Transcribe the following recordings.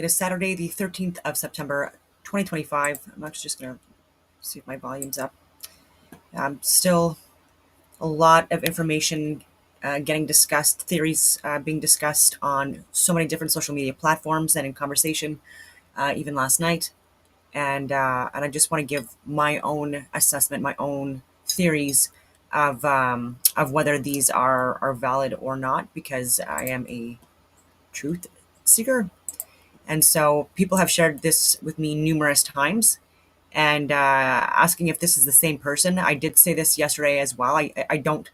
It is Saturday, the 13th of September, 2025. I'm actually just going to see if my volume's up. Still a lot of information getting discussed, theories being discussed on so many different social media platforms and in conversation, even last night. And I just want to give my own assessment, my own theories of whether these are valid or not, because I am a truth seeker. And so people have shared this with me numerous times and asking if this is the same person. I did say this yesterday as well. I don't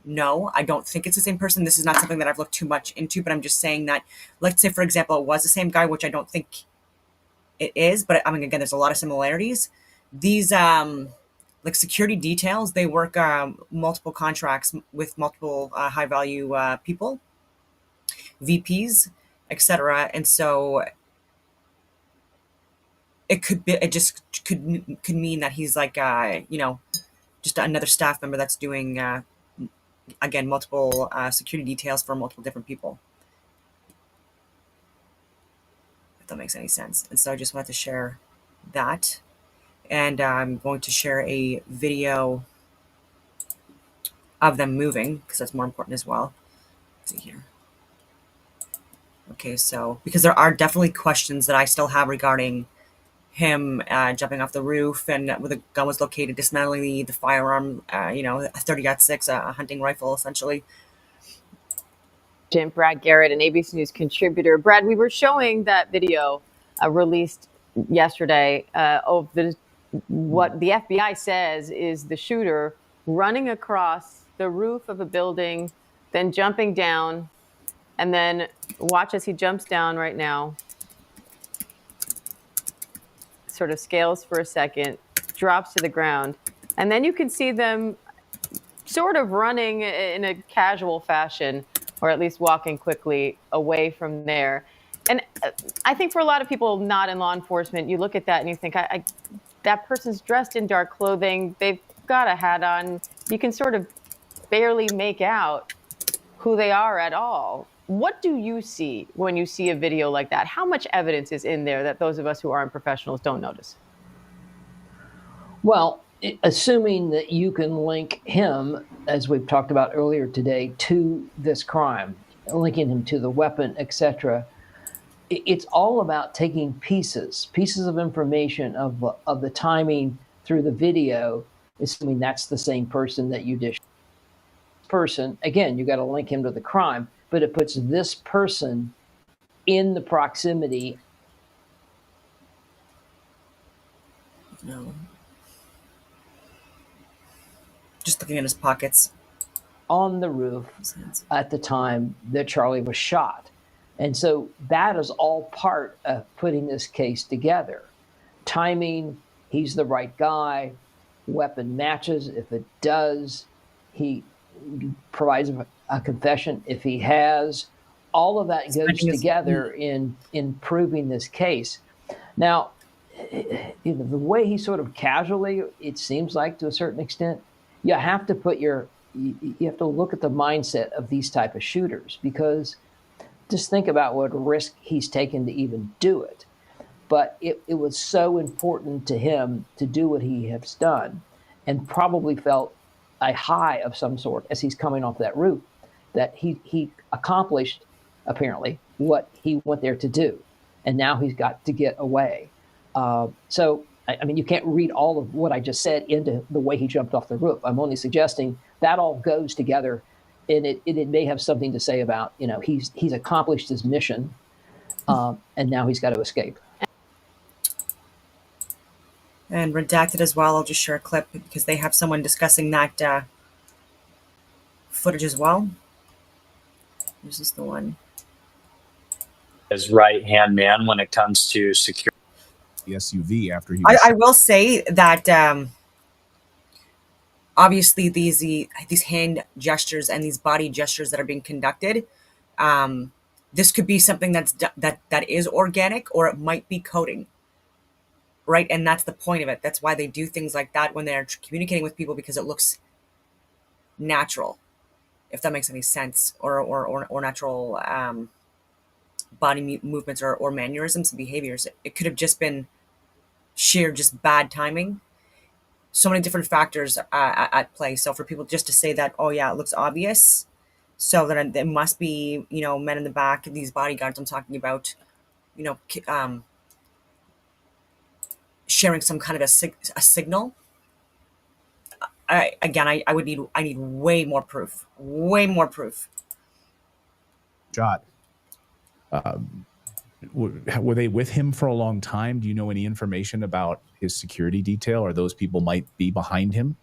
know. I don't think it's the same person. This is not something that I've looked too much into, but I'm just saying that, let's say, for example, it was the same guy, which I don't think it is. But I mean, again, there's a lot of similarities. These like security details, they work multiple contracts with multiple high value people, VPs, etc. And so it just could mean that he's like just another staff member that's doing again multiple security details for multiple different people, if that makes any sense. And so I just wanted to share that, and I'm going to share a video of them moving because that's more important as well. Let's see here. Okay, so because there are definitely questions that I still have regarding him jumping off the roof and where the gun was located, dismantling the firearm, a 30-06, a hunting rifle, essentially. Brad Garrett, an ABC News contributor. Brad, we were showing that video released yesterday of what the FBI says is the shooter running across the roof of a building, then jumping down, and then watch as he jumps down right now. Sort of scales for a second, drops to the ground, and then you can see them sort of running in a casual fashion, or at least walking quickly away from there. And I think for a lot of people not in law enforcement, you look at that and you think, that person's dressed in dark clothing, they've got a hat on, you can sort of barely make out who they are at all. What do you see when you see a video like that? How much evidence is in there that those of us who aren't professionals don't notice? Well, assuming that you can link him, as we've talked about earlier today, to this crime, linking him to the weapon, etc., it's all about taking pieces of information of the timing through the video, assuming that's the same person that you did. Person, again, you got to link him to the crime, but it puts this person in the proximity. No. Just looking at his pockets. On the roof at the time that Charlie was shot. And so that is all part of putting this case together. Timing, he's the right guy. Weapon matches. If it does, he provides a confession if he has. All of that goes together in proving this case. Now, the way he sort of casually, it seems like to a certain extent, you have to look at the mindset of these type of shooters, because just think about what risk he's taken to even do it. But it was so important to him to do what he has done, and probably felt a high of some sort as he's coming off that roof, that he accomplished, apparently, what he went there to do. And now he's got to get away. So, I mean, you can't read all of what I just said into the way he jumped off the roof. I'm only suggesting that all goes together, and it may have something to say about, he's accomplished his mission, and now he's got to escape. And redacted as well. I'll just share a clip because they have someone discussing that footage as well. This is the one. His right-hand man when it comes to security. The SUV after he. I will say that obviously these hand gestures and these body gestures that are being conducted, this could be something that is organic, or it might be coding. Right, and that's the point of it. That's why they do things like that when they're communicating with people, because it looks natural, if that makes any sense, or natural body movements or mannerisms and behaviors. It could have just been sheer just bad timing. So many different factors at play. So for people just to say that, oh yeah, it looks obvious, so then it must be, men in the back, these bodyguards I'm talking about, you know, sharing some kind of a signal. I would need way more proof, way more proof. Jot. Were they with him for a long time? Do you know any information about his security detail, or those people might be behind him?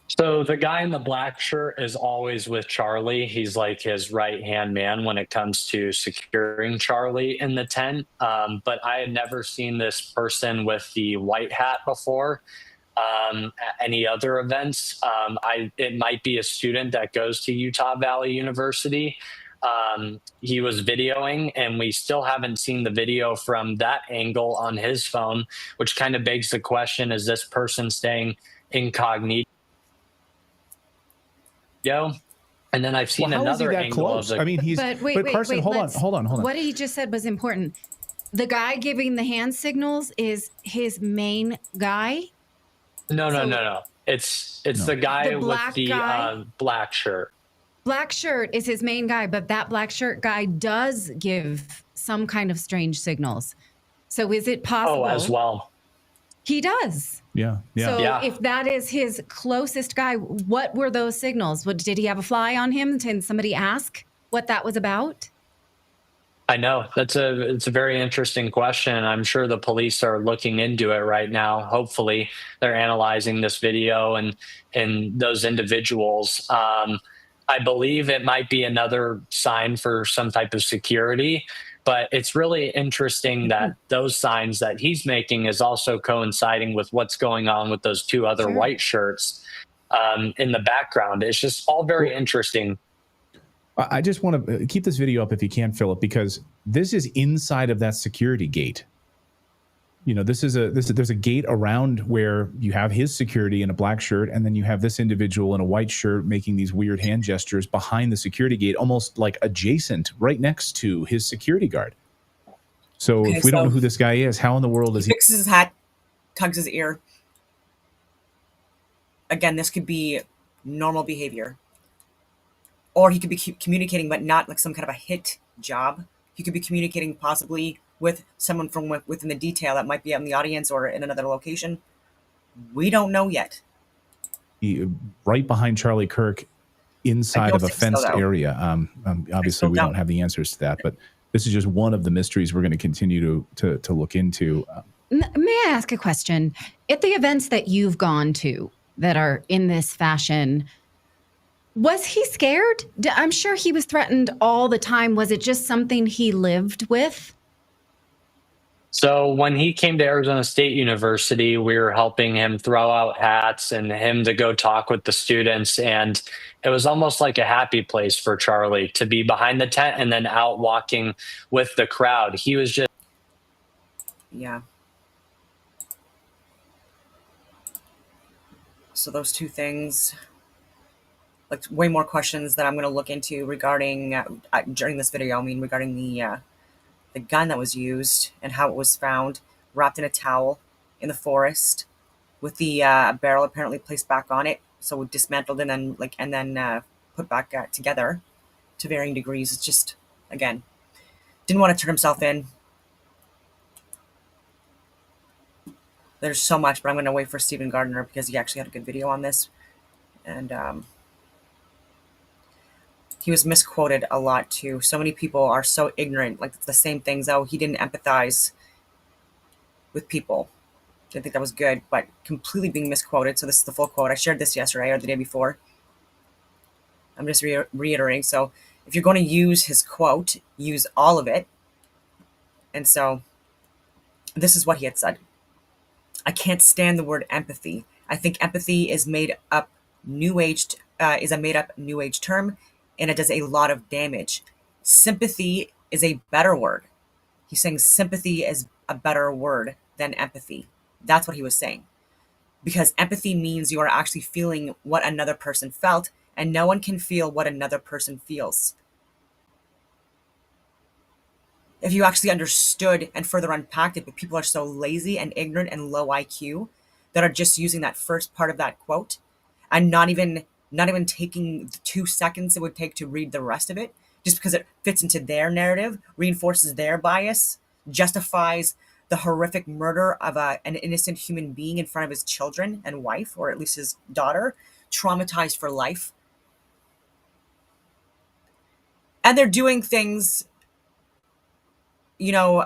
So the guy in the black shirt is always with Charlie. He's like his right hand man when it comes to securing Charlie in the tent. But I had never seen this person with the white hat before. At any other events. It might be a student that goes to Utah Valley University. He was videoing, and we still haven't seen the video from that angle on his phone, which kind of begs the question: is this person staying incognito? And then I've seen another angle close? I mean, he's. But wait, Carson, hold on. What he just said was important. The guy giving the hand signals is his main guy. No. It's the guy with the black shirt. Black shirt is his main guy, but that black shirt guy does give some kind of strange signals. So is it possible? Oh, as well. He does. Yeah. So Yeah. if that is his closest guy, what were those signals? Did he have a fly on him? Did somebody ask what that was about? I know it's a very interesting question. I'm sure the police are looking into it right now. Hopefully, they're analyzing this video and those individuals. I believe it might be another sign for some type of security, but it's really interesting that those signs that he's making is also coinciding with what's going on with those two other white shirts in the background. It's just all very interesting. I just want to keep this video up if you can, Philip, because this is inside of that security gate. There's a gate around where you have his security in a black shirt, and then you have this individual in a white shirt making these weird hand gestures behind the security gate, almost like adjacent, right next to his security guard. So if we don't know who this guy is, how in the world is he? Fixes his hat, tugs his ear. Again, this could be normal behavior. Or he could be communicating, but not like some kind of a hit job. He could be communicating possibly with someone from within the detail that might be out in the audience or in another location. We don't know yet. Right behind Charlie Kirk, inside of a fenced area. Obviously, we don't have the answers to that, but this is just one of the mysteries we're going to continue to look into. May I ask a question? At the events that you've gone to that are in this fashion, was he scared? I'm sure he was threatened all the time. Was it just something he lived with? So when he came to Arizona State University, we were helping him throw out hats and him to go talk with the students. And it was almost like a happy place for Charlie to be behind the tent and then out walking with the crowd. He was just. Yeah. So those two things, like way more questions that I'm going to look into regarding during this video. Regarding the gun that was used and how it was found wrapped in a towel in the forest with the barrel apparently placed back on it, so dismantled and then put back together to varying degrees. It's just, again, didn't want to turn himself in. There's so much, but I'm going to wait for Stephen Gardner because he actually had a good video on this. And he was misquoted a lot too. So many people are so ignorant, like it's the same things. Oh, he didn't empathize with people. Didn't think that was good, but completely being misquoted. So this is the full quote. I shared this yesterday or the day before. I'm just reiterating. So if you're going to use his quote, use all of it. And so this is what he had said. I can't stand the word empathy. I think empathy is made up is a made up new age term, and it does a lot of damage. Sympathy is a better word. He's saying sympathy is a better word than empathy. That's what he was saying. Because empathy means you are actually feeling what another person felt, and no one can feel what another person feels. if you actually understood and further unpacked it, but people are so lazy and ignorant and low IQ that are just using that first part of that quote and not even taking the 2 seconds it would take to read the rest of it, just because it fits into their narrative, reinforces their bias, justifies the horrific murder of an innocent human being in front of his children and wife, or at least his daughter, traumatized for life. And they're doing things, you know,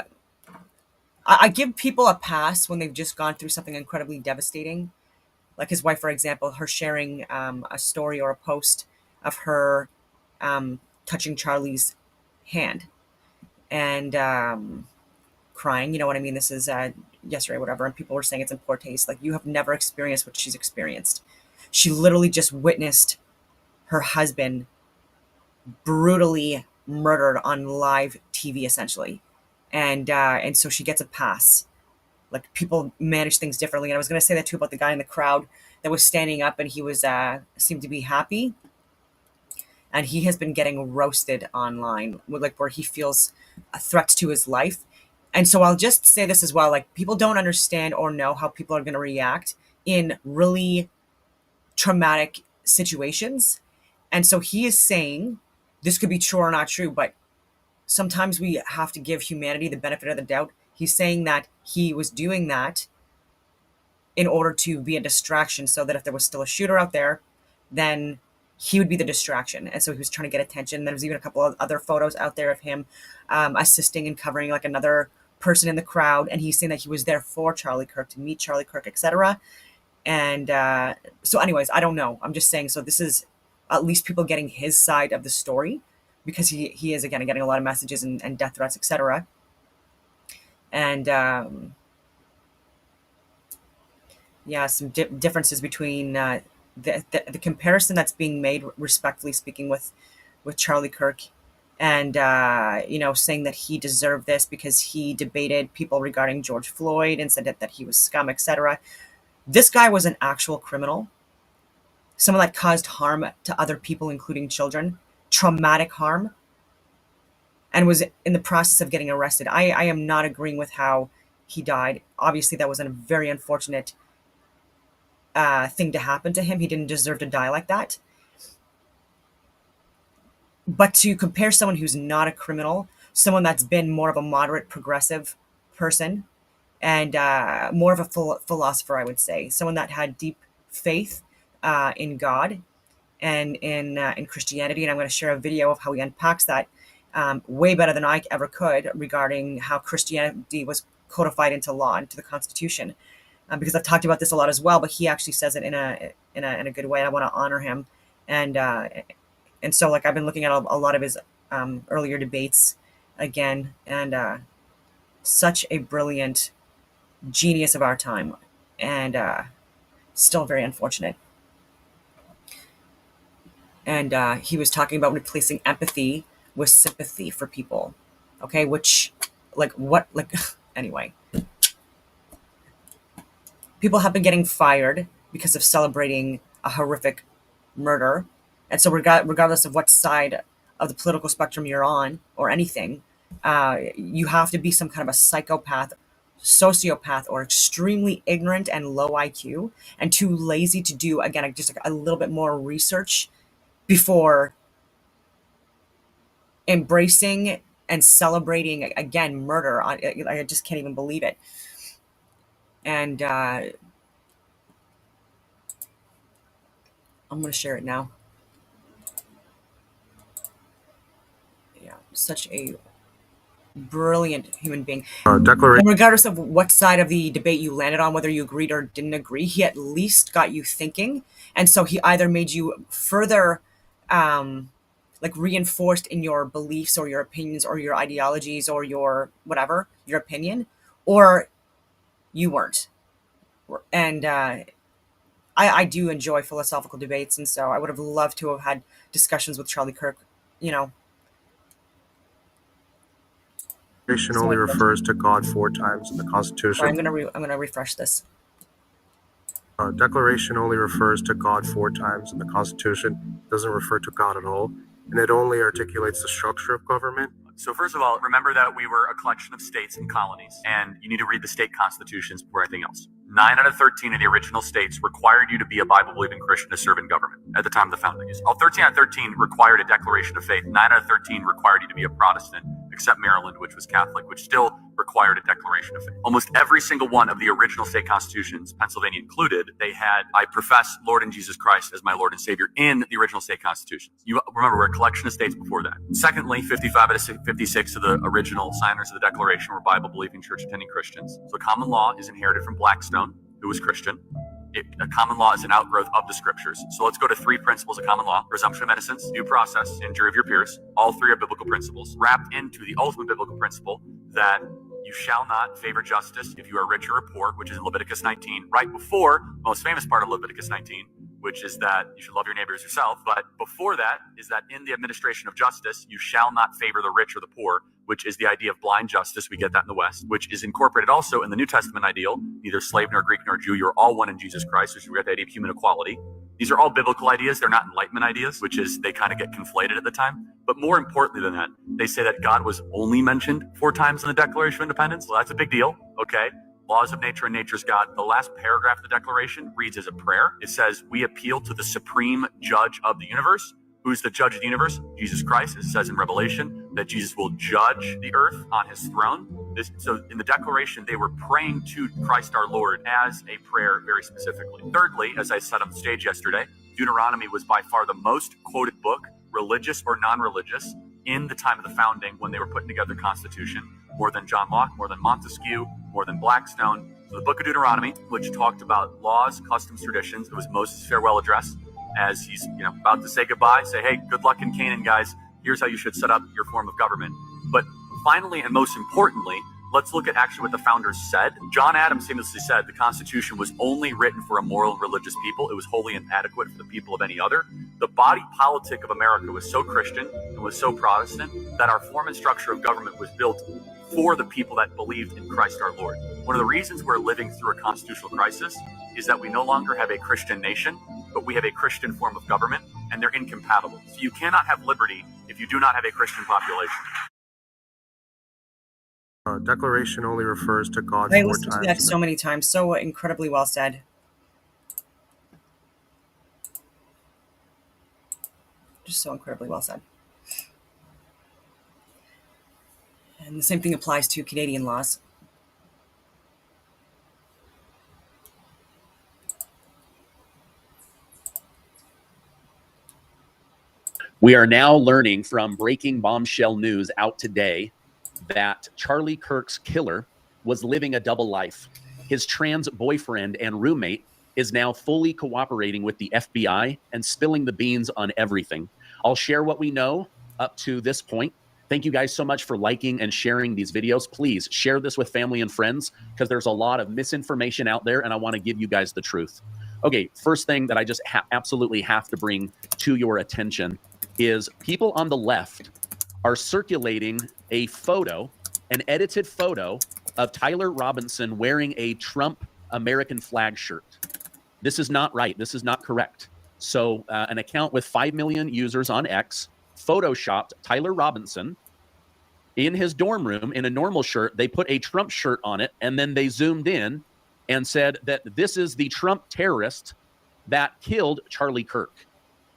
I give people a pass when they've just gone through something incredibly devastating. Like his wife, for example, her sharing a story or a post of her touching Charlie's hand and crying. You know what I mean? This is yesterday, whatever. And people were saying it's in poor taste. Like, you have never experienced what she's experienced. She literally just witnessed her husband brutally murdered on live TV, essentially. And so she gets a pass. Like, people manage things differently. And I was going to say that too about the guy in the crowd that was standing up, and he was seemed to be happy, and he has been getting roasted online with, like, where he feels a threat to his life. And so I'll just say this as well, like, people don't understand or know how people are going to react in really traumatic situations. And so he is saying this could be true or not true, but sometimes we have to give humanity the benefit of the doubt. He's saying that he was doing that in order to be a distraction, so that if there was still a shooter out there, then he would be the distraction. And so he was trying to get attention. There was even a couple of other photos out there of him assisting and covering like another person in the crowd. And he's saying that he was there for Charlie Kirk, to meet Charlie Kirk, etc. And so anyways, I don't know. I'm just saying, so this is at least people getting his side of the story, because he is, again, getting a lot of messages and death threats, etc. And yeah, some differences between the comparison that's being made, respectfully speaking, with Charlie Kirk, and saying that he deserved this because he debated people regarding George Floyd and said that he was scum, etc. This guy was an actual criminal, someone that caused harm to other people, including children, traumatic harm, and was in the process of getting arrested. I am not agreeing with how he died. Obviously, that was a very unfortunate thing to happen to him. He didn't deserve to die like that. But to compare someone who's not a criminal, someone that's been more of a moderate progressive person, and more of a philosopher, I would say, someone that had deep faith in God and in Christianity. And I'm going to share a video of how he unpacks that way better than I ever could, regarding how Christianity was codified into law, into the Constitution. Because I've talked about this a lot as well, but he actually says it in a good way. I want to honor him, and so, like, I've been looking at a lot of his earlier debates again, and such a brilliant genius of our time, and still very unfortunate. And he was talking about replacing empathy with sympathy for people. Okay, which, like, what, like, anyway. People have been getting fired because of celebrating a horrific murder. And so regardless of what side of the political spectrum you're on, or anything, you have to be some kind of a psychopath, sociopath, or extremely ignorant and low IQ, and too lazy to do, again, just a little bit more research before embracing and celebrating, again, murder. I just can't even believe it. And I'm going to share it now. Yeah, such a brilliant human being. And regardless of what side of the debate you landed on, whether you agreed or didn't agree, he at least got you thinking. And so he either made you further like reinforced in your beliefs or your opinions or your ideologies or your whatever, your opinion, or you weren't. And I do enjoy philosophical debates, and so I would have loved to have had discussions with Charlie Kirk, you know. Declaration only refers to God 4 times in the Constitution. I'm gonna refresh this. Declaration only refers to God 4 times in the Constitution. It doesn't refer to God at all, and it only articulates the structure of government. So first of all, remember that we were a collection of states and colonies, and you need to read the state constitutions before anything else. 9 out of 13 of the original states required you to be a Bible-believing Christian to serve in government at the time of the founding. All 13 out of 13 required a declaration of faith. 9 out of 13 required you to be a Protestant, except Maryland, which was Catholic, which still required a declaration of faith. Almost every single one of the original state constitutions, Pennsylvania included, they had, I profess Lord and Jesus Christ as my Lord and Savior in the original state constitutions. You remember, we're a collection of states before that. Secondly, 55 out of 56 of the original signers of the Declaration were Bible-believing, church-attending Christians. So common law is inherited from Blackstone, who was Christian. A common law is an outgrowth of the scriptures. So let's go to 3 principles of common law: presumption of innocence, due process, and jury of your peers. All 3 are biblical principles, wrapped into the ultimate biblical principle that you shall not favor justice if you are rich or poor, which is in Leviticus 19, right before the most famous part of Leviticus 19, which is that you should love your neighbor as yourself. But before that is that in the administration of justice, you shall not favor the rich or the poor, which is the idea of blind justice. We get that in the West, which is incorporated also in the New Testament ideal. Neither slave nor Greek nor Jew, you're all one in Jesus Christ, which we get the idea of human equality. These are all biblical ideas. They're not Enlightenment ideas, which is they kind of get conflated at the time. But more importantly than that, they say that God was only mentioned 4 times in the Declaration of Independence. Well, that's a big deal. Okay. Laws of nature and nature's God. The last paragraph of the Declaration reads as a prayer. It says, we appeal to the supreme judge of the universe. Who's the judge of the universe? Jesus Christ. It says in Revelation that Jesus will judge the earth on his throne. So in the Declaration, they were praying to Christ our Lord as a prayer very specifically. Thirdly, as I said on stage yesterday, Deuteronomy was by far the most quoted book, religious or non-religious, in the time of the founding when they were putting together the Constitution. More than John Locke, more than Montesquieu, more than Blackstone. So the book of Deuteronomy, which talked about laws, customs, traditions, it was Moses' farewell address as he's about to say goodbye, say, hey, good luck in Canaan, guys. Here's how you should set up your form of government. But finally, and most importantly, let's look at actually what the founders said. John Adams famously said the Constitution was only written for a moral and religious people. It was wholly inadequate for the people of any other. The body politic of America was so Christian and was so Protestant that our form and structure of government was built for the people that believed in Christ our Lord. One of the reasons we're living through a constitutional crisis is that we no longer have a Christian nation, but we have a Christian form of government, and they're incompatible. So you cannot have liberty if you do not have a Christian population. Declaration only refers to God I 4 listened to times. that so many times. So incredibly well said. Just so incredibly well said. And the same thing applies to Canadian laws. We are now learning from breaking bombshell news out today that Charlie Kirk's killer was living a double life. His trans boyfriend and roommate is now fully cooperating with the FBI and spilling the beans on everything. I'll share what we know up to this point. Thank you guys so much for liking and sharing these videos. Please share this with family and friends because there's a lot of misinformation out there and I want to give you guys the truth. Okay, first thing that I just absolutely have to bring to your attention is people on the left are circulating a photo, an edited photo of Tyler Robinson wearing a Trump American flag shirt. This is not right. This is not correct. So an account with 5 million users on X photoshopped Tyler Robinson in his dorm room in a normal shirt. They put a Trump shirt on it, and then they zoomed in and said that this is the Trump terrorist that killed Charlie Kirk.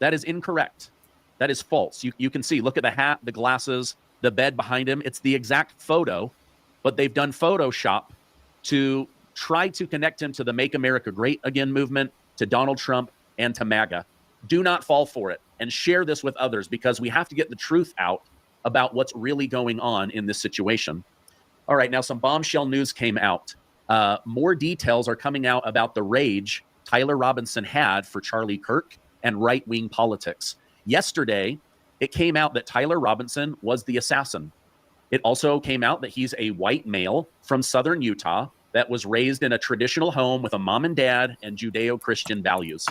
That is incorrect. That is false. You can see, look at the hat, the glasses, the bed behind him. It's the exact photo, but they've done Photoshop to try to connect him to the Make America Great Again movement, to Donald Trump, and to MAGA. Do not fall for it and share this with others because we have to get the truth out about what's really going on in this situation. All right, now some bombshell news came out. More details are coming out about the rage Tyler Robinson had for Charlie Kirk and right-wing politics. Yesterday, it came out that Tyler Robinson was the assassin. It also came out that he's a white male from southern Utah that was raised in a traditional home with a mom and dad and Judeo-Christian values.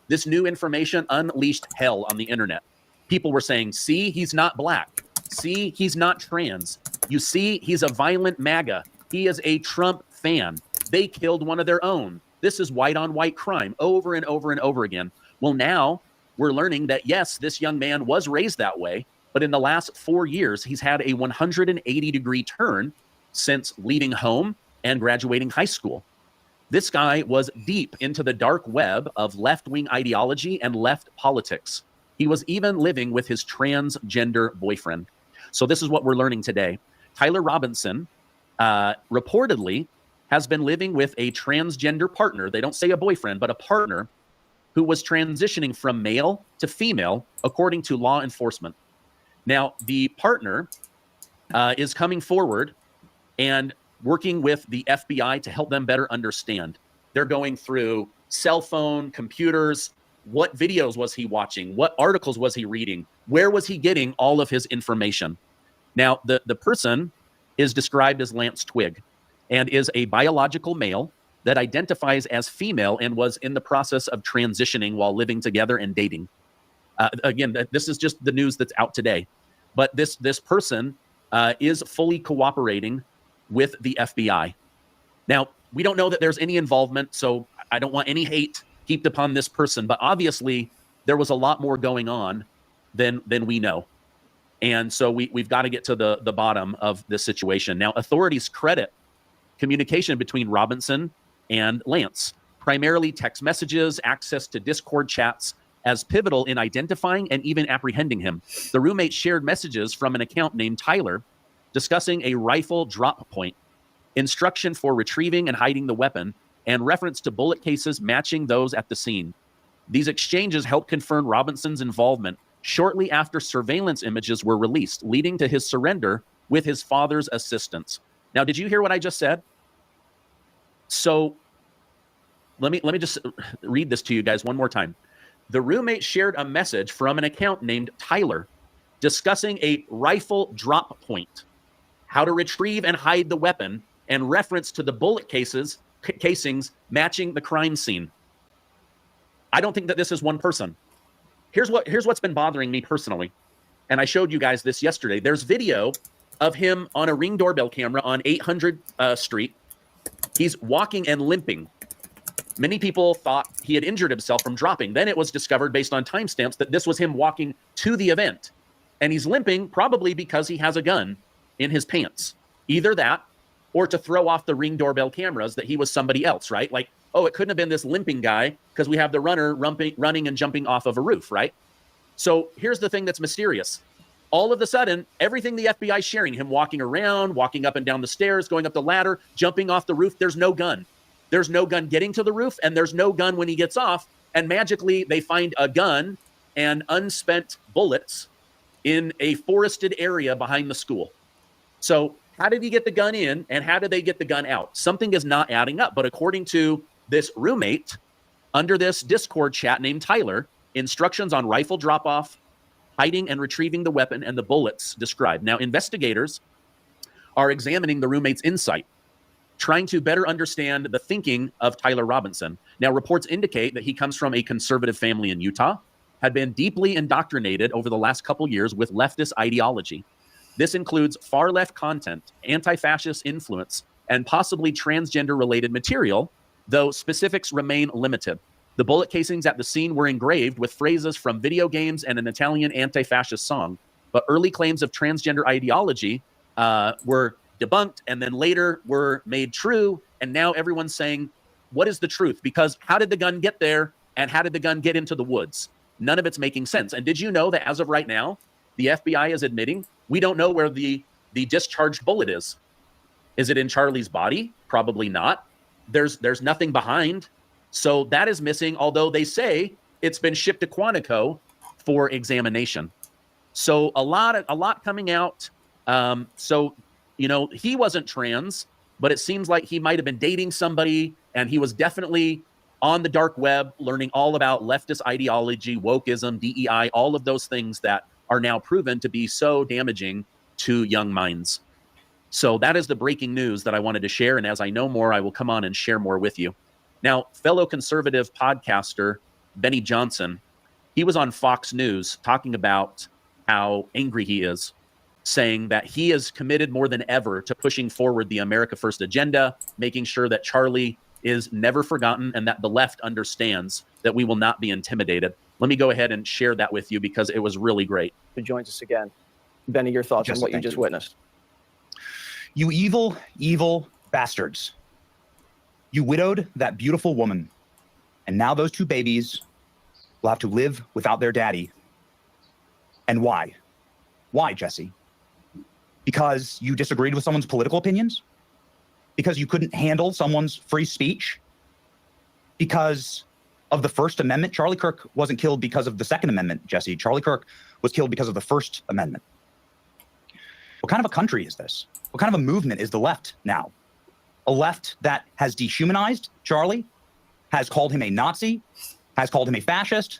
This new information unleashed hell on the internet. People were saying, see, he's not black. See, he's not trans. You see, he's a violent MAGA. He is a Trump fan. They killed one of their own. This is white on white crime over and over and over again. Well, now we're learning that, yes, this young man was raised that way. But in the last 4 years, he's had a 180-degree turn since leaving home and graduating high school. This guy was deep into the dark web of left-wing ideology and left politics. He was even living with his transgender boyfriend. So this is what we're learning today. Tyler Robinson reportedly has been living with a transgender partner. They don't say a boyfriend, but a partner who was transitioning from male to female, according to law enforcement. Now, the partner is coming forward and working with the FBI to help them better understand. They're going through cell phone, computers. What videos was he watching? What articles was he reading? Where was he getting all of his information? Now, the person is described as Lance Twigg and is a biological male that identifies as female and was in the process of transitioning while living together and dating. Again, this is just the news that's out today. But this person is fully cooperating with the FBI. Now, we don't know that there's any involvement, so I don't want any hate heaped upon this person, but obviously there was a lot more going on than we know. And so we've got to get to the bottom of this situation. Now, authorities credit communication between Robinson and Lance, primarily text messages, access to Discord chats, as pivotal in identifying and even apprehending him. The roommates shared messages from an account named Tyler discussing a rifle drop point, instruction for retrieving and hiding the weapon, and reference to bullet cases matching those at the scene. These exchanges helped confirm Robinson's involvement shortly after surveillance images were released, leading to his surrender with his father's assistance. Now, did you hear what I just said? So let me just read this to you guys one more time. The roommate shared a message from an account named Tyler discussing a rifle drop point, how to retrieve and hide the weapon, and reference to the bullet casings matching the crime scene. I don't think that this is one person. Here's what's been bothering me personally, and I showed you guys this yesterday. There's video of him on a Ring doorbell camera on 800 Street. He's walking and limping. Many people thought he had injured himself from dropping. Then it was discovered based on timestamps that this was him walking to the event. And he's limping probably because he has a gun in his pants. Either that or to throw off the Ring doorbell cameras that he was somebody else, right? Like, oh, it couldn't have been this limping guy because we have the runner running and jumping off of a roof, right? So here's the thing that's mysterious. All of a sudden, everything the FBI is sharing, him walking around, walking up and down the stairs, going up the ladder, jumping off the roof, there's no gun. There's no gun getting to the roof, and there's no gun when he gets off. And magically, they find a gun and unspent bullets in a forested area behind the school. So how did he get the gun in, and how did they get the gun out? Something is not adding up. But according to this roommate, under this Discord chat named Tyler, instructions on rifle drop-off, hiding and retrieving the weapon, and the bullets described. Now, investigators are examining the roommate's insight, trying to better understand the thinking of Tyler Robinson. Now, reports indicate that he comes from a conservative family in Utah, had been deeply indoctrinated over the last couple years with leftist ideology. This includes far-left content, anti-fascist influence, and possibly transgender-related material, though specifics remain limited. The bullet casings at the scene were engraved with phrases from video games and an Italian anti-fascist song, but early claims of transgender ideology were debunked and then later were made true. And now everyone's saying, what is the truth? Because how did the gun get there? And how did the gun get into the woods? None of it's making sense. And did you know that as of right now, the FBI is admitting we don't know where the discharged bullet is? Is it in Charlie's body? Probably not. There's nothing behind. So that is missing, although they say it's been shipped to Quantico for examination. So a lot coming out. So, you know, he wasn't trans, but it seems like he might have been dating somebody, and he was definitely on the dark web learning all about leftist ideology, wokeism, DEI, all of those things that are now proven to be so damaging to young minds. So that is the breaking news that I wanted to share. And as I know more, I will come on and share more with you. Now, fellow conservative podcaster Benny Johnson, he was on Fox News talking about how angry he is, saying that he is committed more than ever to pushing forward the America First agenda, making sure that Charlie is never forgotten and that the left understands that we will not be intimidated. Let me go ahead and share that with you because it was really great. Who joins us again. Benny, your thoughts on Jesse, what you thank just you. witnessed. You evil, evil bastards. You widowed that beautiful woman, and now those two babies will have to live without their daddy. And why? Why, Jesse? Because you disagreed with someone's political opinions? Because you couldn't handle someone's free speech? Because of the First Amendment? Charlie Kirk wasn't killed because of the Second Amendment, Jesse. Charlie Kirk was killed because of the First Amendment. What kind of a country is this? What kind of a movement is the left now? A left that has dehumanized Charlie, has called him a Nazi, has called him a fascist,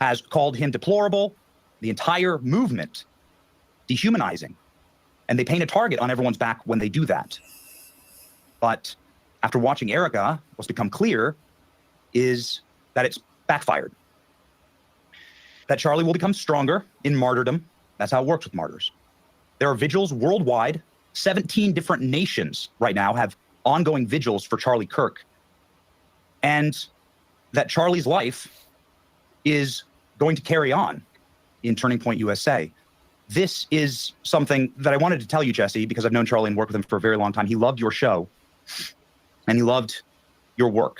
has called him deplorable. The entire movement dehumanizing. And they paint a target on everyone's back when they do that. But after watching Erica, what's become clear is that it's backfired. That Charlie will become stronger in martyrdom. That's how it works with martyrs. There are vigils worldwide. 17 different nations right now have ongoing vigils for Charlie Kirk. And that Charlie's life is going to carry on in Turning Point USA. This is something that I wanted to tell you, Jesse, because I've known Charlie and worked with him for a very long time. He loved your show and he loved your work.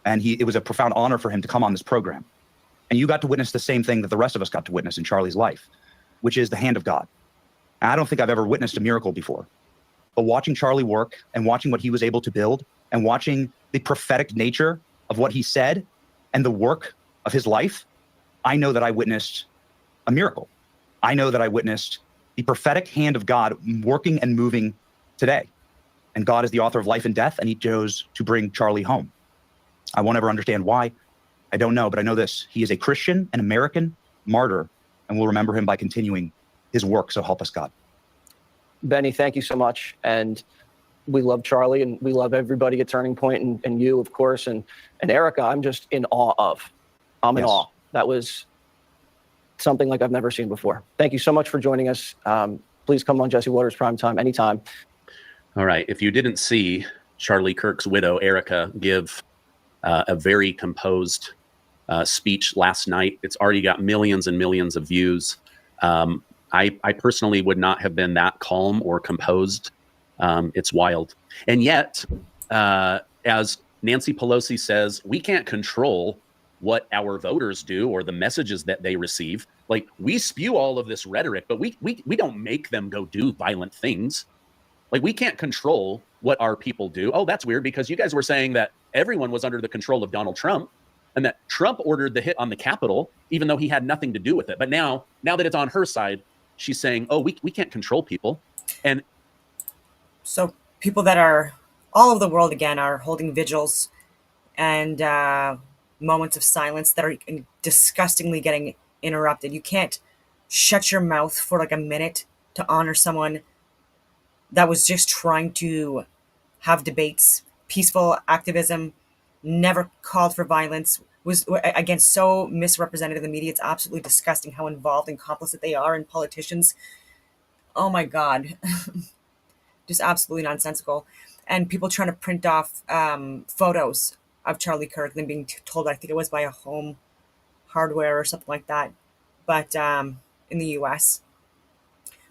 And it was a profound honor for him to come on this program. And you got to witness the same thing that the rest of us got to witness in Charlie's life, which is the hand of God. And I don't think I've ever witnessed a miracle before. But watching Charlie work and watching what he was able to build and watching the prophetic nature of what he said and the work of his life, I know that I witnessed a miracle. I know that I witnessed the prophetic hand of God working and moving today. And God is the author of life and death, and he chose to bring Charlie home. I won't ever understand why. I don't know, but I know this. He is a Christian, an American martyr, and we'll remember him by continuing his work. So help us, God. Benny, thank you so much. And we love Charlie and we love everybody at Turning Point and you, of course. And Erica, I'm just in awe of. I'm in awe. That was something like I've never seen before. Thank you so much for joining us. Please come on Jesse Waters Primetime anytime. All right. If you didn't see Charlie Kirk's widow, Erica, give a very composed speech last night, it's already got millions and millions of views. I personally would not have been that calm or composed. It's wild. And yet, as Nancy Pelosi says, we can't control what our voters do or the messages that they receive. Like, we spew all of this rhetoric, but we don't make them go do violent things. Like, we can't control what our people do. Oh, that's weird, because you guys were saying that everyone was under the control of Donald Trump and that Trump ordered the hit on the Capitol, even though he had nothing to do with it. But now that it's on her side, she's saying, oh, we can't control people. And so people that are all over the world, again, are holding vigils and moments of silence that are disgustingly getting interrupted. You can't shut your mouth for like a minute to honor someone that was just trying to have debates, peaceful activism, never called for violence, was, again, so misrepresented in the media. It's absolutely disgusting how involved and complicit they are in politicians. Oh my God. Just absolutely nonsensical. And people trying to print off photos of Charlie Kirk, then being told, I think it was by a home hardware or something like that, but in the US,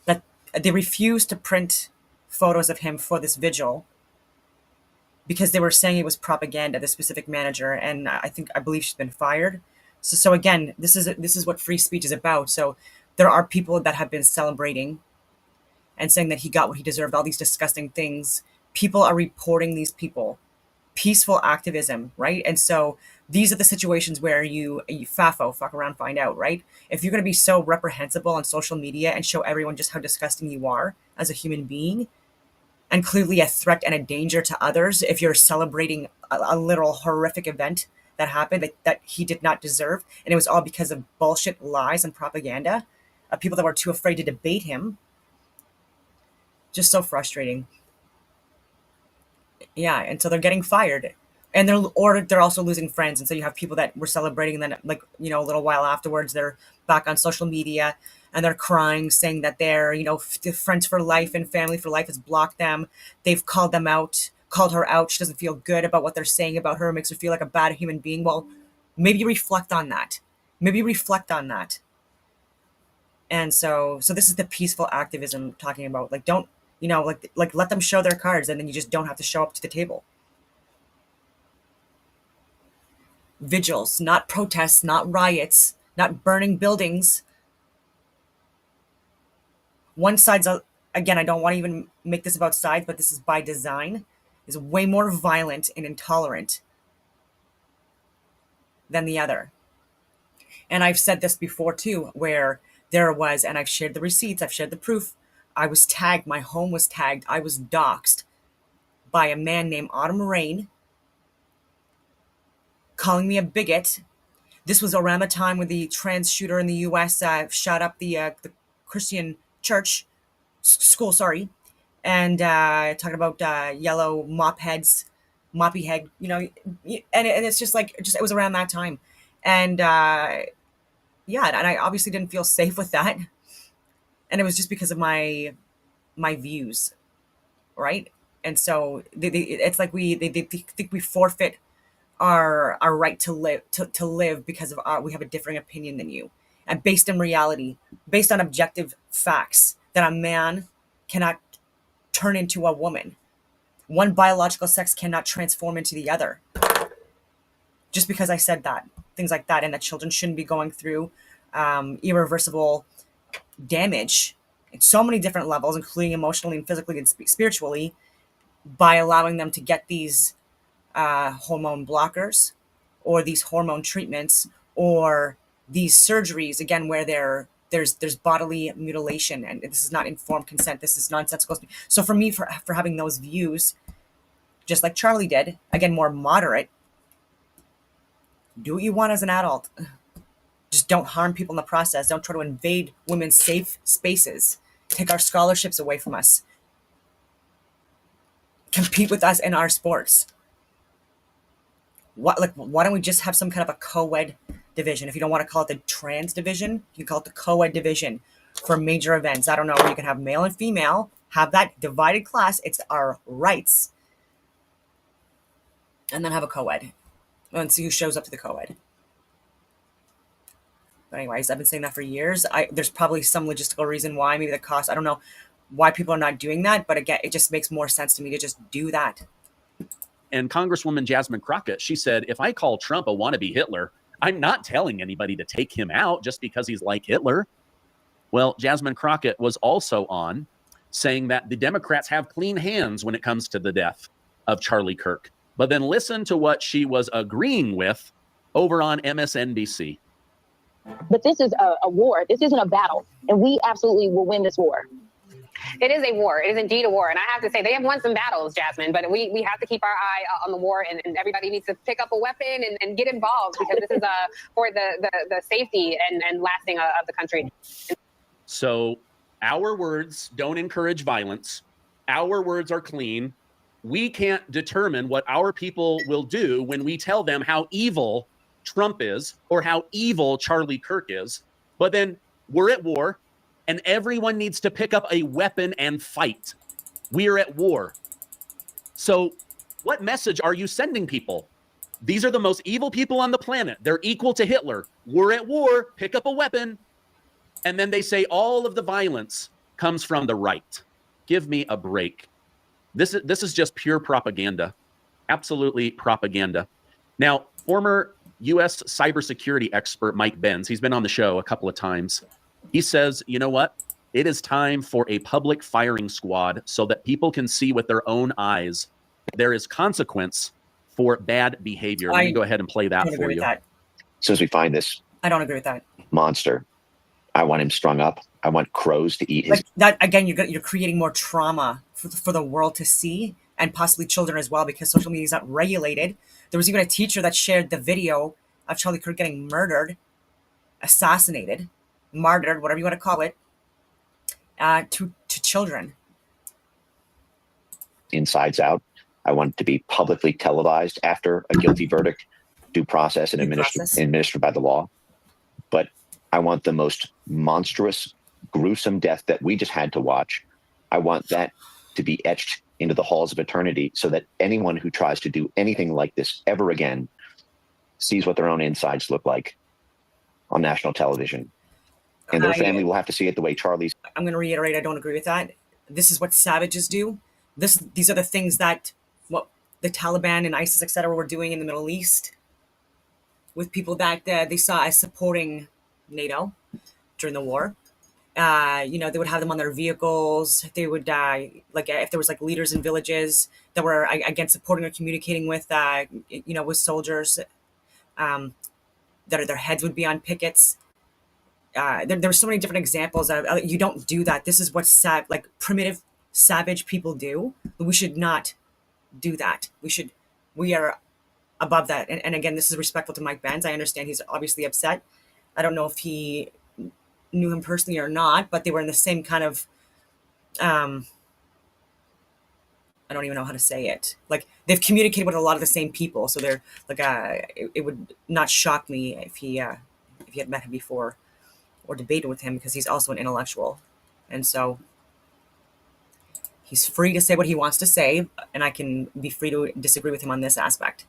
that they refused to print photos of him for this vigil because they were saying it was propaganda, the specific manager, and I believe she's been fired. So again, this is what free speech is about. So there are people that have been celebrating and saying that he got what he deserved, all these disgusting things. People are reporting these people. Peaceful activism, right? And so these are the situations where you FAFO, fuck around, find out, right? If you're going to be so reprehensible on social media and show everyone just how disgusting you are as a human being, and clearly a threat and a danger to others, if you're celebrating a literal horrific event that happened that he did not deserve, and it was all because of bullshit lies and propaganda of people that were too afraid to debate him, just so frustrating. Yeah, and so they're getting fired, and they're also losing friends. And so you have people that were celebrating, and then, like, you know, a little while afterwards, they're back on social media and they're crying, saying that their, you know, friends for life and family for life has blocked them. They've called them out, called her out. She doesn't feel good about what they're saying about her. It makes her feel like a bad human being. Well, maybe reflect on that. Maybe reflect on that. And so this is the peaceful activism talking about. Like, don't, like let them show their cards, and then you just don't have to show up to the table. Vigils, not protests, not riots, not burning buildings. One side's, again, I don't want to even make this about sides, but this is by design, is way more violent and intolerant than the other. And I've said this before too, where there was, and I've shared the receipts, I've shared the proof, I was tagged, my home was tagged, I was doxxed by a man named Autumn Rain, calling me a bigot. This was around the time when the trans shooter in the U.S. Shot up the Christian church school, and talking about yellow moppy head, and it's just like, it was around that time, and yeah, and I obviously didn't feel safe with that, and it was just because of my views, right? And so it's like they think we forfeit our right to live because of we have a differing opinion than you, and based in reality, based on objective facts, that a man cannot turn into a woman. One biological sex cannot transform into the other. Just because I said that, things like that, and that children shouldn't be going through irreversible damage at so many different levels, including emotionally and physically and spiritually, by allowing them to get these hormone blockers or these hormone treatments or these surgeries, again, where there's bodily mutilation, and this is not informed consent. This is nonsensical. So for me, for having those views, just like Charlie did, again, more moderate, do what you want as an adult. Just don't harm people in the process. Don't try to invade women's safe spaces. Take our scholarships away from us. Compete with us in our sports. Why don't we just have some kind of a co-ed division? If you don't want to call it the trans division, you can call it the co-ed division for major events. I don't know, where you can have male and female, have that divided class. It's our rights. And then have a co-ed. And see who shows up to the co-ed. But anyways, I've been saying that for years. There's probably some logistical reason why, maybe the cost. I don't know why people are not doing that. But again, it just makes more sense to me to just do that. And Congresswoman Jasmine Crockett, she said, if I call Trump a wannabe Hitler, I'm not telling anybody to take him out just because he's like Hitler. Well, Jasmine Crockett was also on saying that the Democrats have clean hands when it comes to the death of Charlie Kirk. But then listen to what she was agreeing with over on MSNBC. But this is a war. This isn't a battle. And we absolutely will win this war. It is a war. It is indeed a war. And I have to say, they have won some battles, Jasmine, but we have to keep our eye on the war, and everybody needs to pick up a weapon and get involved, because this is for the safety and lasting of the country. So our words don't encourage violence. Our words are clean. We can't determine what our people will do when we tell them how evil Trump is or how evil Charlie Kirk is. But then we're at war, and everyone needs to pick up a weapon and fight. We're at war. So what message are you sending people? These are the most evil people on the planet. They're equal to Hitler. We're at war. Pick up a weapon. And then they say all of the violence comes from the right. Give me a break. This is just pure propaganda. Absolutely propaganda. Now, former U.S. cybersecurity expert Mike Benz, he's been on the show a couple of times. He says, you know what? It is time for a public firing squad so that people can see with their own eyes there is consequence for bad behavior. Let me go ahead and play that for you. As soon as we find this, I don't agree with that. Monster, I want him strung up. I want crows to eat his. Like that again, you're creating more trauma for the world to see, and possibly children as well, because social media is not regulated. There was even a teacher that shared the video of Charlie Kirk getting murdered, assassinated, martyred, whatever you want to call it, to children. Insides out. I want it to be publicly televised after a guilty verdict, due process, and administered by the law. But I want the most monstrous, gruesome death that we just had to watch. I want that to be etched into the halls of eternity so that anyone who tries to do anything like this ever again sees what their own insides look like on national television. And their family will have to see it the way Charlie's. I'm going to reiterate, I don't agree with that. This is what savages do. These are the things that what the Taliban and ISIS, etc., were doing in the Middle East with people that they saw as supporting NATO during the war. You know, they would have them on their vehicles. They would, like, if there was like leaders in villages that were again supporting or communicating with, you know, with soldiers, that their heads would be on pickets. There were so many different examples of you don't do that. This is what like primitive savage people do. We should not do that. We are above that. And again, this is respectful to Mike Benz. I understand he's obviously upset. I don't know if he knew him personally or not, but they were in the same kind of, I don't even know how to say it. Like, they've communicated with a lot of the same people. So they're like, it would not shock me if he had met him before or debated with him, because he's also an intellectual. And so he's free to say what he wants to say, and I can be free to disagree with him on this aspect.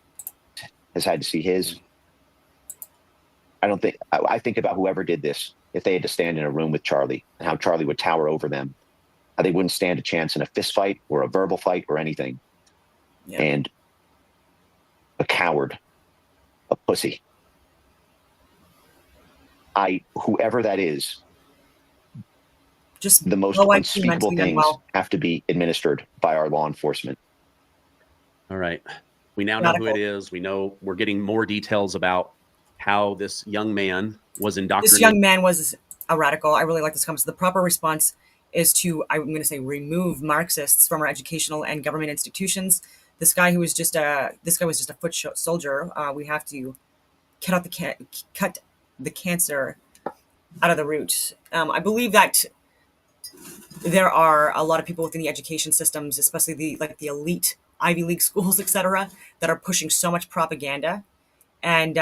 Has had to see his. I think about whoever did this, if they had to stand in a room with Charlie, and how Charlie would tower over them, how they wouldn't stand a chance in a fist fight or a verbal fight or anything. Yeah. And a coward, a pussy. Whoever that is, just the most unspeakable things have to be administered by our law enforcement. All right. We now know who it is. We know we're getting more details about how this young man was indoctrinated. This young man was a radical. I really like this comment. So the proper response is to, I'm going to say, remove Marxists from our educational and government institutions. This guy was just a foot soldier. We have to cut the cancer out of the root. I believe that there are a lot of people within the education systems, especially the elite Ivy League schools, etc., that are pushing so much propaganda, and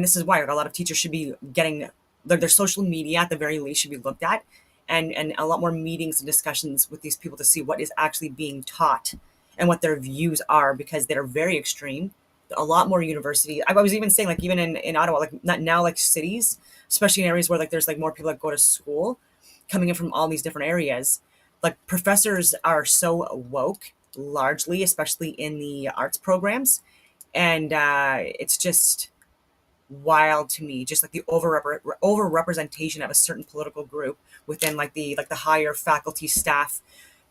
this is why a lot of teachers should be getting their social media at the very least should be looked at, and a lot more meetings and discussions with these people to see what is actually being taught and what their views are, because they're very extreme. A lot more university. I was even saying, like, even in Ottawa, like, not now, like cities, especially in areas where like there's like more people that go to school coming in from all these different areas, like professors are so woke, largely, especially in the arts programs. And it's just wild to me, just like the over representation of a certain political group within like the higher faculty staff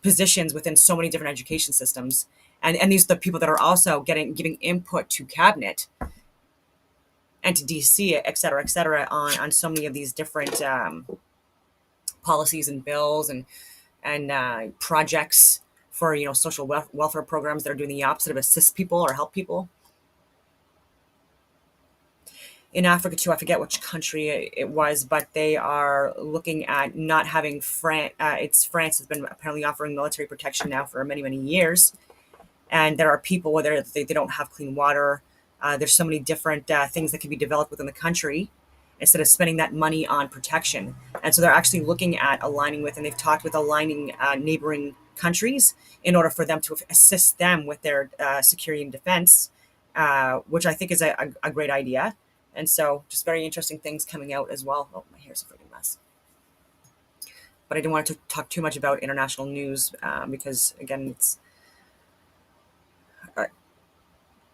positions within so many different education systems. And these are the people that are also giving input to cabinet and to DC, et cetera, on so many of these different policies and bills and projects for, you know, social welfare programs that are doing the opposite of assist people or help people. In Africa too, I forget which country it was, but they are looking at not having France has been apparently offering military protection now for many, many years. And there are people where they don't have clean water. There's so many different things that can be developed within the country instead of spending that money on protection. And so they're actually looking at aligning with, and they've talked with aligning neighboring countries in order for them to assist them with their security and defense, which I think is a great idea. And so just very interesting things coming out as well. Oh, my hair's a freaking mess. But I didn't want to talk too much about international news because, again, it's...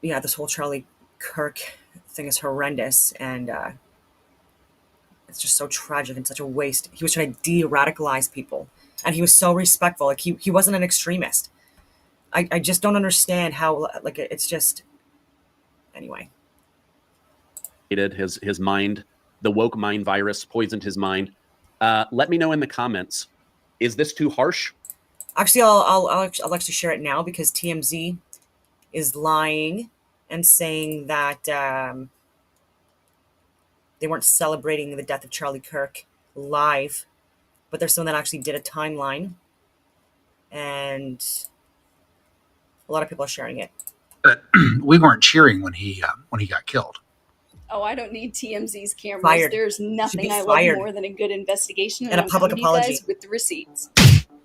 this whole Charlie Kirk thing is horrendous, and it's just so tragic and such a waste. He was trying to de-radicalize people, and he was so respectful. Like, he wasn't an extremist. I just don't understand how, like, it's just... Anyway. His mind, the woke mind virus poisoned his mind. Let me know in the comments. Is this too harsh? Actually, I'll actually share it now, because TMZ is lying and saying that they weren't celebrating the death of Charlie Kirk live, but there's someone that actually did a timeline, and a lot of people are sharing it. We weren't cheering when he got killed. Oh, I don't need TMZ's cameras. Fired. There's nothing I fired. love more than a good investigation, And a public I'm coming to you apology. guys with the receipts.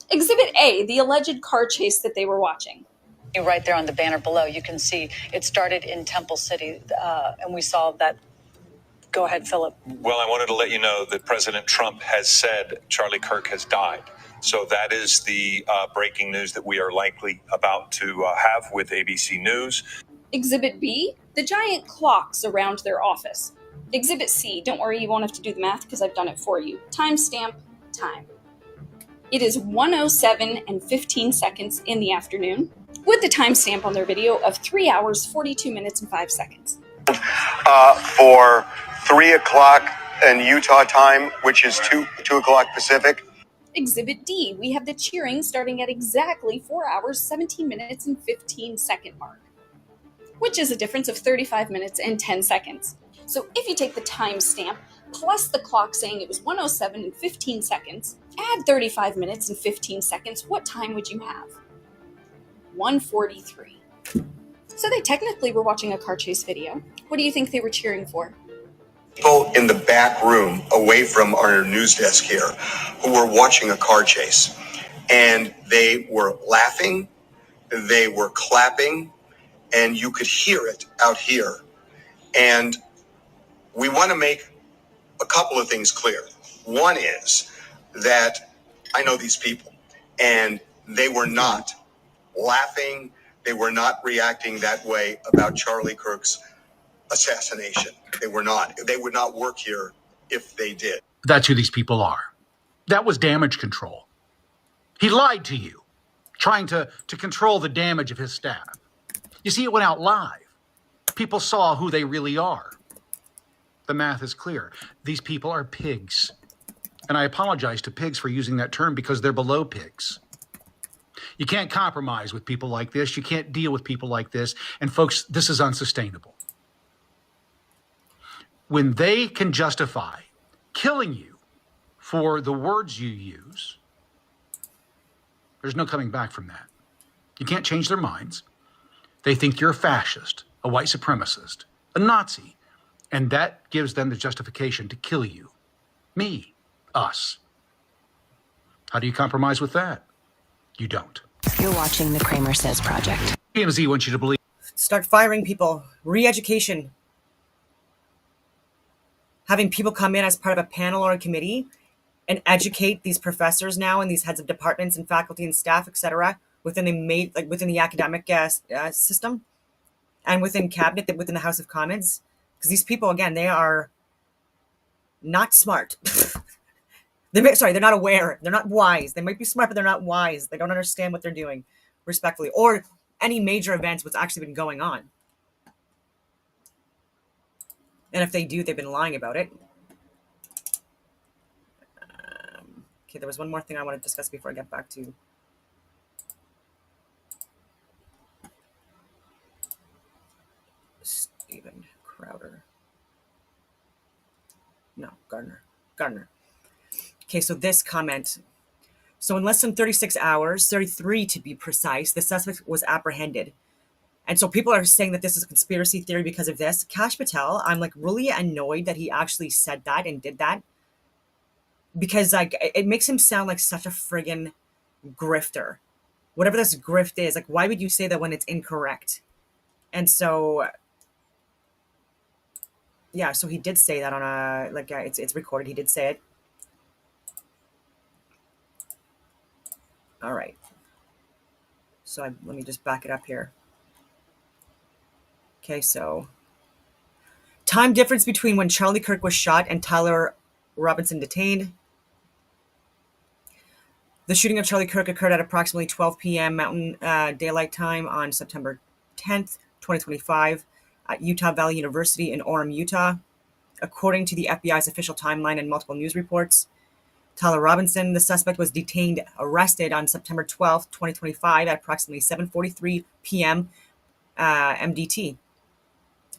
Exhibit A, the alleged car chase that they were watching. Right there on the banner below, you can see it started in Temple City, and we saw that Go ahead, Philip. Well, I wanted to let you know that President Trump has said Charlie Kirk has died. So that is the breaking news that we are likely about to have with ABC News. Exhibit B, the giant clocks around their office. Exhibit C, don't worry, you won't have to do the math because I've done it for you. Timestamp, time. It is 1:07 and 15 seconds in the afternoon, with the timestamp on their video of 3 hours, 42 minutes, and 5 seconds. For 3 o'clock in Utah time, which is 2 o'clock Pacific. Exhibit D, we have the cheering starting at exactly 4 hours, 17 minutes, and 15 second mark, which is a difference of 35 minutes and 10 seconds. So if you take the timestamp plus the clock saying it was 1:07 and 15 seconds, add 35 minutes and 15 seconds, what time would you have? 1:43. So they technically were watching a car chase video. What do you think they were cheering for? People in the back room away from our news desk here who were watching a car chase, and they were laughing, they were clapping, and you could hear it out here. And we want to make a couple of things clear. One is that I know these people, and they were not laughing, they were not reacting that way about Charlie Kirk's assassination. They were not. They would not work here if they did. That's who these people are. That was damage control. He lied to you, trying to control the damage of his staff. You see, it went out live. People saw who they really are. The math is clear. These people are pigs. And I apologize to pigs for using that term because they're below pigs. You can't compromise with people like this. You can't deal with people like this. And folks, this is unsustainable. When they can justify killing you for the words you use, there's no coming back from that. You can't change their minds. They think you're a fascist, a white supremacist, a Nazi, and that gives them the justification to kill you. Me, us. How do you compromise with that? You don't. You're watching the Kramer Says Project. TMZ wants you to believe. Start firing people. Re-education. Having people come in as part of a panel or a committee and educate these professors now and these heads of departments and faculty and staff, etc., within the academic system and within cabinet, within the House of Commons, because these people, again, they are not smart. They're not aware. They're not wise. They might be smart, but they're not wise. They don't understand what they're doing, respectfully, or any major events, what's actually been going on. And if they do, they've been lying about it. Okay, there was one more thing I want to discuss before I get back to Stephen Crowder. No, Gardner. Okay, so this comment. So in less than 36 hours, 33 to be precise, the suspect was apprehended. And so people are saying that this is a conspiracy theory because of this. Kash Patel, I'm like really annoyed that he actually said that and did that. Because like it makes him sound like such a friggin' grifter. Whatever this grift is, like why would you say that when it's incorrect? And so yeah, so he did say that on a it's recorded. He did say it. All right. So let me just back it up here. Okay, so time difference between when Charlie Kirk was shot and Tyler Robinson detained. The shooting of Charlie Kirk occurred at approximately 12 p.m. Mountain Daylight Time on September 10th, 2025 at Utah Valley University in Orem, Utah. According to the FBI's official timeline and multiple news reports, Tyler Robinson, the suspect, was arrested on September 12th, 2025 at approximately 7:43 p.m. MDT,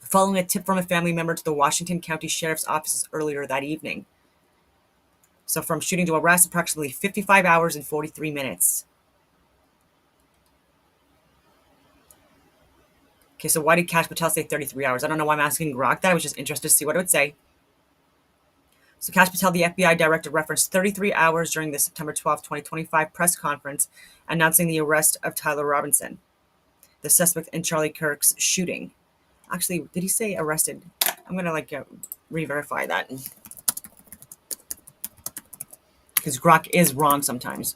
following a tip from a family member to the Washington County Sheriff's Office earlier that evening. So from shooting to arrest, approximately 55 hours and 43 minutes. Okay, so why did Kash Patel say 33 hours? I don't know why I'm asking Grok that. I was just interested to see what it would say. So Kash Patel, the FBI director, referenced 33 hours during the September 12, 2025 press conference announcing the arrest of Tyler Robinson, the suspect in Charlie Kirk's shooting. Actually, did he say arrested? I'm gonna like re-verify that because Grok is wrong sometimes.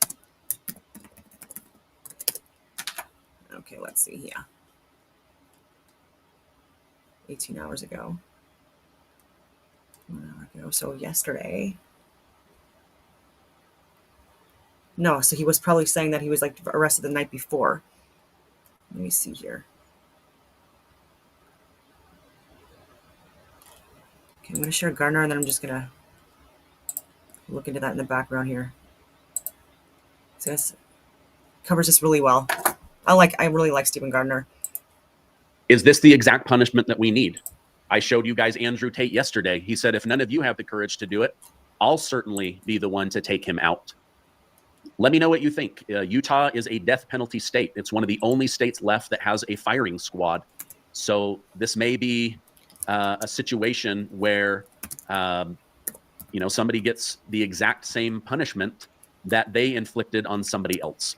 Okay, let's see here. 18 hours ago. 1 hour ago. So yesterday. No, so he was probably saying that he was like arrested the night before. Let me see here. Okay, I'm going to share Gardner, and then I'm just going to look into that in the background here. So this covers this really well. I really like Stephen Gardner. Is this the exact punishment that we need? I showed you guys Andrew Tate yesterday. He said, if none of you have the courage to do it, I'll certainly be the one to take him out. Let me know what you think. Utah is a death penalty state. It's one of the only states left that has a firing squad. So this may be a situation where, somebody gets the exact same punishment that they inflicted on somebody else.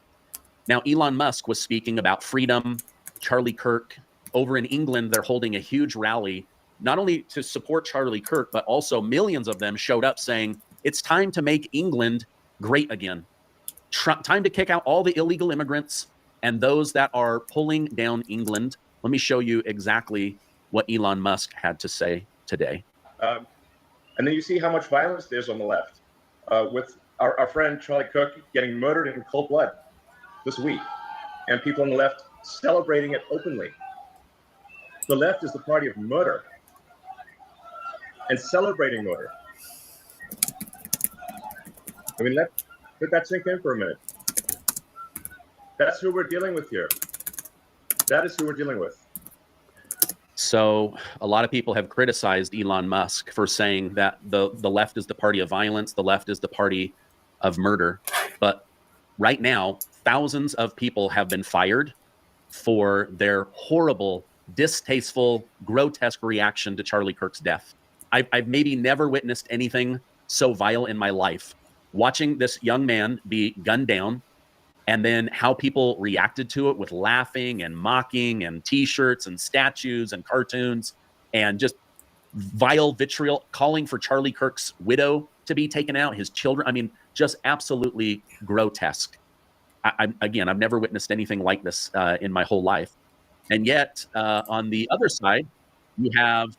Now, Elon Musk was speaking about freedom. Charlie Kirk. Over in England, they're holding a huge rally, not only to support Charlie Kirk, but also millions of them showed up saying, it's time to make England great again. Time to kick out all the illegal immigrants and those that are pulling down England. Let me show you exactly what Elon Musk had to say today. And then you see how much violence there's on the left, with our friend Charlie Kirk getting murdered in cold blood this week, and people on the left celebrating it openly. The left is the party of murder and celebrating murder. I mean, let that sink in for a minute. That's who we're dealing with here. That is who we're dealing with. So a lot of people have criticized Elon Musk for saying that the left is the party of violence, the left is the party of murder. But right now, thousands of people have been fired for their horrible, distasteful, grotesque reaction to Charlie Kirk's death. I've maybe never witnessed anything so vile in my life. Watching this young man be gunned down, and then how people reacted to it with laughing and mocking and T-shirts and statues and cartoons and just vile vitriol, calling for Charlie Kirk's widow to be taken out, his children. I mean, just absolutely grotesque. I've never witnessed anything like this in my whole life. And yet, on the other side, you have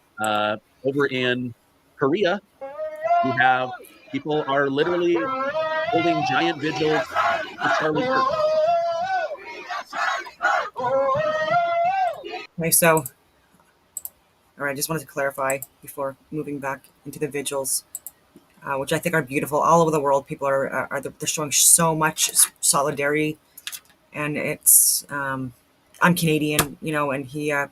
over in Korea, you have people are literally holding giant vigils for Charlie Kirk. Okay, so, all right, I just wanted to clarify before moving back into the vigils, which I think are beautiful. All over the world, people they're showing so much solidarity, and it's I'm Canadian, and he a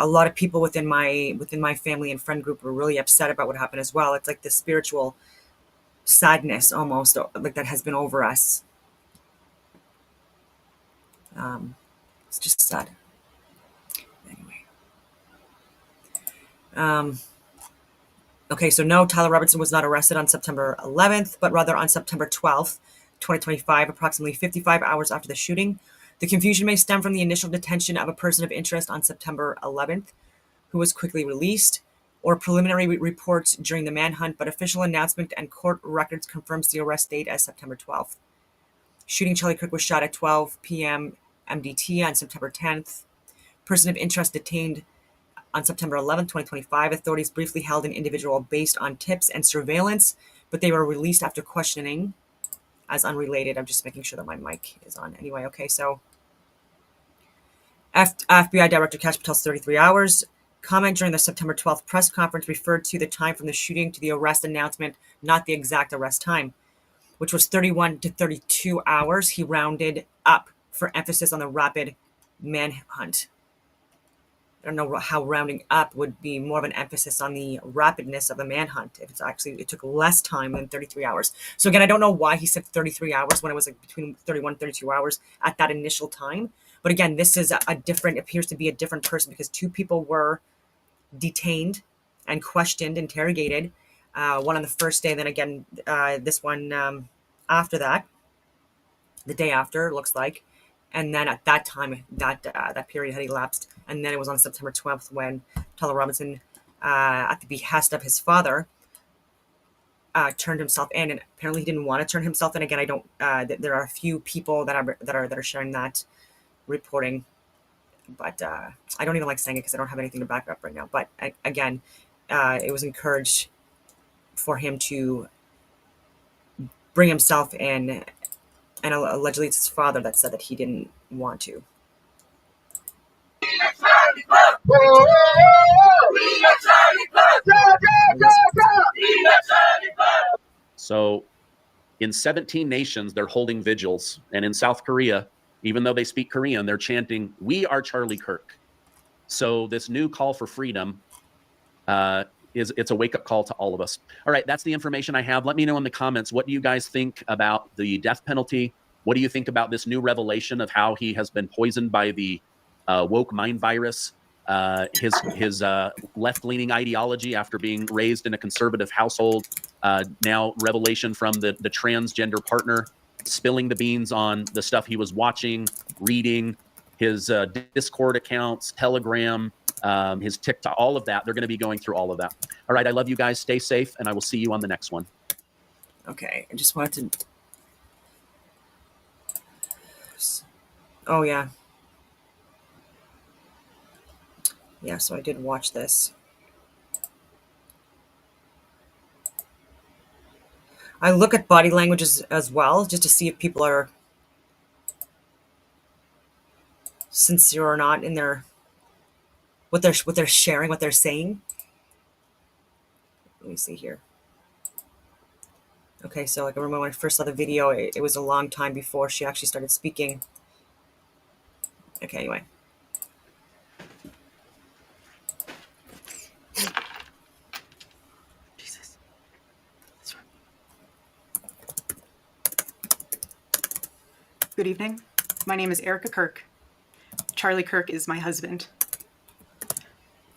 lot of people within my family and friend group were really upset about what happened as well. It's like the spiritual sadness almost like that has been over us. It's just sad. Anyway. Okay, so no, Tyler Robertson was not arrested on September 11th, but rather on September 12th, 2025, approximately 55 hours after the shooting. The confusion may stem from the initial detention of a person of interest on September 11th, who was quickly released, or preliminary reports during the manhunt, but official announcement and court records confirms the arrest date as September 12th. Shooting Charlie Kirk was shot at 12 p.m. MDT on September 10th. Person of interest detained on September 11th, 2025. Authorities briefly held an individual based on tips and surveillance, but they were released after questioning as unrelated. I'm just making sure that my mic is on. Anyway, okay, so FBI Director Kash Patel's 33 hours. Comment during the September 12th press conference referred to the time from the shooting to the arrest announcement, not the exact arrest time, which was 31 to 32 hours. He rounded up for emphasis on the rapid manhunt. I don't know how rounding up would be more of an emphasis on the rapidness of the manhunt. If it took less time than 33 hours. So again, I don't know why he said 33 hours when it was like between 31 and 32 hours at that initial time. But again, this is appears to be a different person because two people were detained and questioned, interrogated. One on the first day, then again, this one after that, the day after, it looks like. And then at that time, that period had elapsed. And then it was on September 12th when Tyler Robinson at the behest of his father, turned himself in, and apparently he didn't want to turn himself in. Again, I don't. There are a few people that are sharing that reporting, but I don't even like saying it because I don't have anything to back it up right now. But again, it was encouraged for him to bring himself in, and allegedly it's his father that said that he didn't want to. So in 17 nations, they're holding vigils. And in South Korea, even though they speak Korean, they're chanting, "We are Charlie Kirk." So this new call for freedom it's a wake-up call to all of us. All right, that's the information I have. Let me know in the comments, what do you guys think about the death penalty? What do you think about this new revelation of how he has been poisoned by the woke mind virus? His left-leaning ideology after being raised in a conservative household. Now revelation from the transgender partner, spilling the beans on the stuff he was watching, reading, his Discord accounts, Telegram, his TikTok, all of that. They're going to be going through all of that. All right, I love you guys. Stay safe, and I will see you on the next one. Okay, I just wanted to... Oh, yeah. Yeah, so I did watch this. I look at body language as well, just to see if people are sincere or not in their what they're sharing, what they're saying. Let me see here. Okay, so like I remember when I first saw the video, it was a long time before she actually started speaking. Okay, anyway. Jesus. Good evening. My name is Erica Kirk. Charlie Kirk is my husband.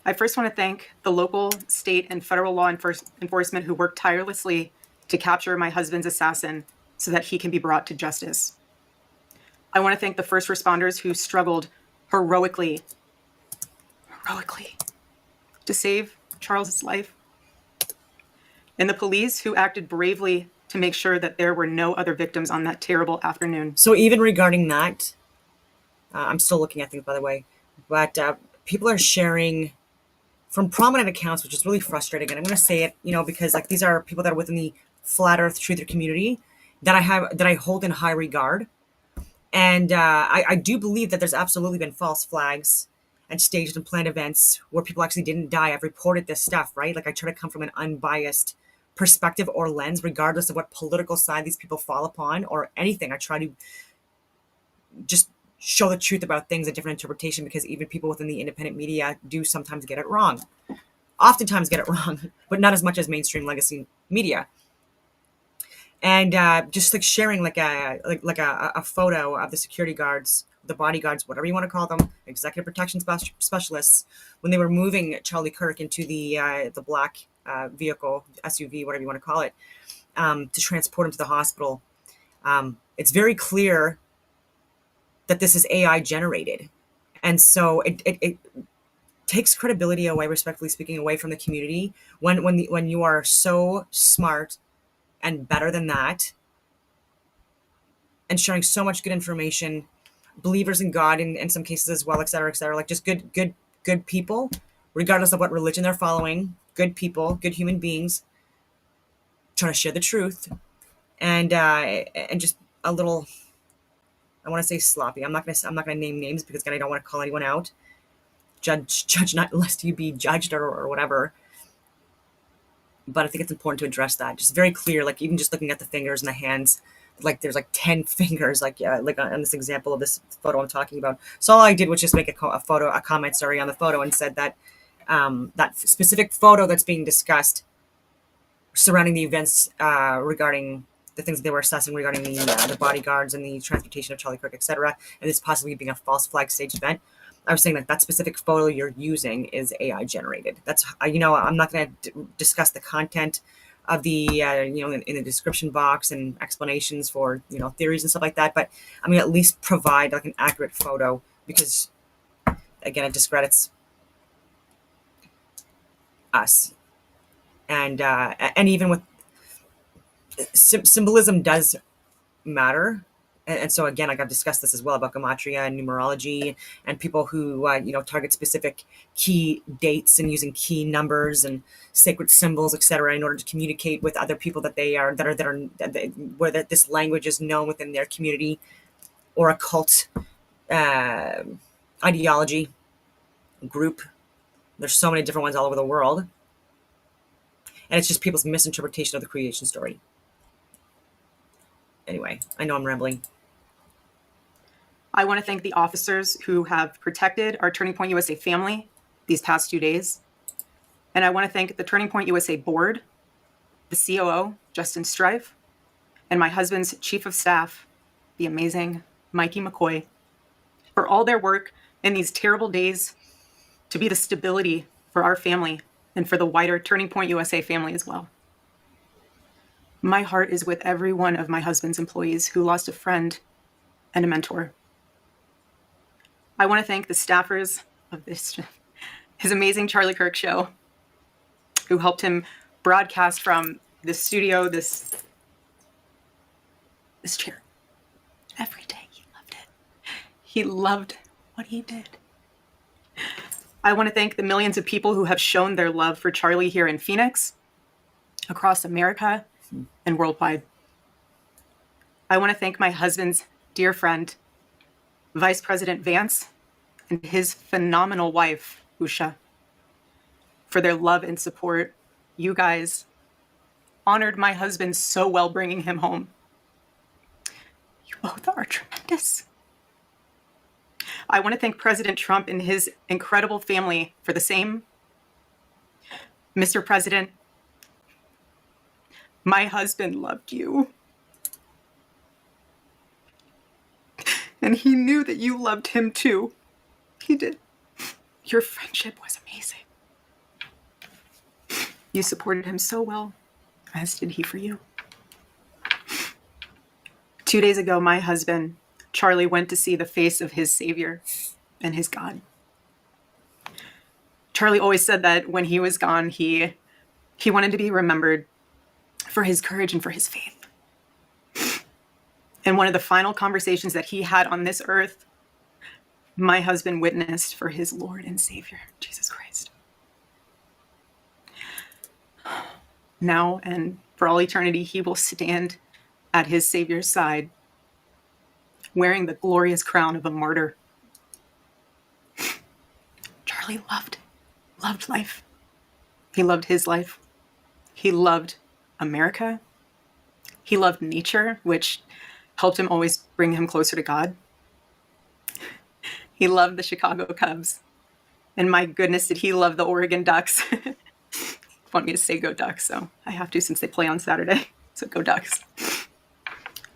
I first want to thank the local, state, and federal law enforcement who worked tirelessly to capture my husband's assassin so that he can be brought to justice. I want to thank the first responders who struggled heroically to save Charles's life, and the police who acted bravely to make sure that there were no other victims on that terrible afternoon. So even regarding that, I'm still looking at things, by the way, but people are sharing from prominent accounts, which is really frustrating. And I'm going to say it, because like these are people that are within the flat earth truther community that I hold in high regard. And I do believe that there's absolutely been false flags and staged and planned events where people actually didn't die. I've reported this stuff, right? Like I try to come from an unbiased perspective or lens, regardless of what political side these people fall upon or anything. I try to just show the truth about things, a different interpretation, because even people within the independent media do sometimes get it wrong. Oftentimes get it wrong, but not as much as mainstream legacy media. And just like sharing like a photo of the security guards, the bodyguards, whatever you want to call them, executive protection specialists, when they were moving Charlie Kirk into the black vehicle, SUV, whatever you want to call it, to transport him to the hospital. It's very clear that this is AI generated. And so it takes credibility away, respectfully speaking, away from the community when you are so smart and better than that and sharing so much good information, believers in God in some cases as well, et cetera, like just good people, regardless of what religion they're following, good people, good human beings, trying to share the truth, and just a little, I want to say sloppy. I'm not gonna name names because again I don't want to call anyone out. Judge not lest you be judged or whatever. But I think it's important to address that. Just very clear, like even just looking at the fingers and the hands, like there's like 10 fingers, like on this example of this photo I'm talking about. So all I did was just make a comment on the photo and said that that specific photo that's being discussed surrounding the events regarding the things that they were assessing regarding the bodyguards and the transportation of Charlie Kirk, etc., and this possibly being a false flag staged event. I was saying that specific photo you're using is AI generated. That's, I'm not going to discuss the content of the, in the description box and explanations for, theories and stuff like that. But I'm going to at least provide like an accurate photo because, again, it discredits us. And even with symbolism does matter. And so again, like I've discussed this as well about gematria and numerology and people who target specific key dates and using key numbers and sacred symbols, etc., in order to communicate with other people where this language is known within their community or a cult ideology group. There's so many different ones all over the world, and it's just people's misinterpretation of the creation story. Anyway, I know I'm rambling. I want to thank the officers who have protected our Turning Point USA family these past 2 days. And I want to thank the Turning Point USA board, the COO, Justin Strife, and my husband's chief of staff, the amazing Mikey McCoy, for all their work in these terrible days to be the stability for our family and for the wider Turning Point USA family as well. My heart is with every one of my husband's employees who lost a friend and a mentor. I want to thank the staffers of his amazing Charlie Kirk show, who helped him broadcast from this studio, this chair. Every day he loved it. He loved what he did. I want to thank the millions of people who have shown their love for Charlie here in Phoenix, across America, and worldwide. I want to thank my husband's dear friend, Vice President Vance, and his phenomenal wife, Usha, for their love and support. You guys honored my husband so well bringing him home. You both are tremendous. I want to thank President Trump and his incredible family for the same. Mr. President, my husband loved you. And he knew that you loved him too. He did. Your friendship was amazing. You supported him so well, as did he for you. 2 days ago, my husband, Charlie, went to see the face of his Savior and his God. Charlie always said that when he was gone, he wanted to be remembered for his courage and for his faith. And one of the final conversations that he had on this earth, my husband witnessed for his Lord and Savior, Jesus Christ. Now and for all eternity, he will stand at his Savior's side, wearing the glorious crown of a martyr. Charlie loved life. He loved his life. He loved America. He loved nature, which helped him always bring him closer to God. He loved the Chicago Cubs. And my goodness, did he love the Oregon Ducks. Want me to say go Ducks, so I have to since they play on Saturday. So go Ducks.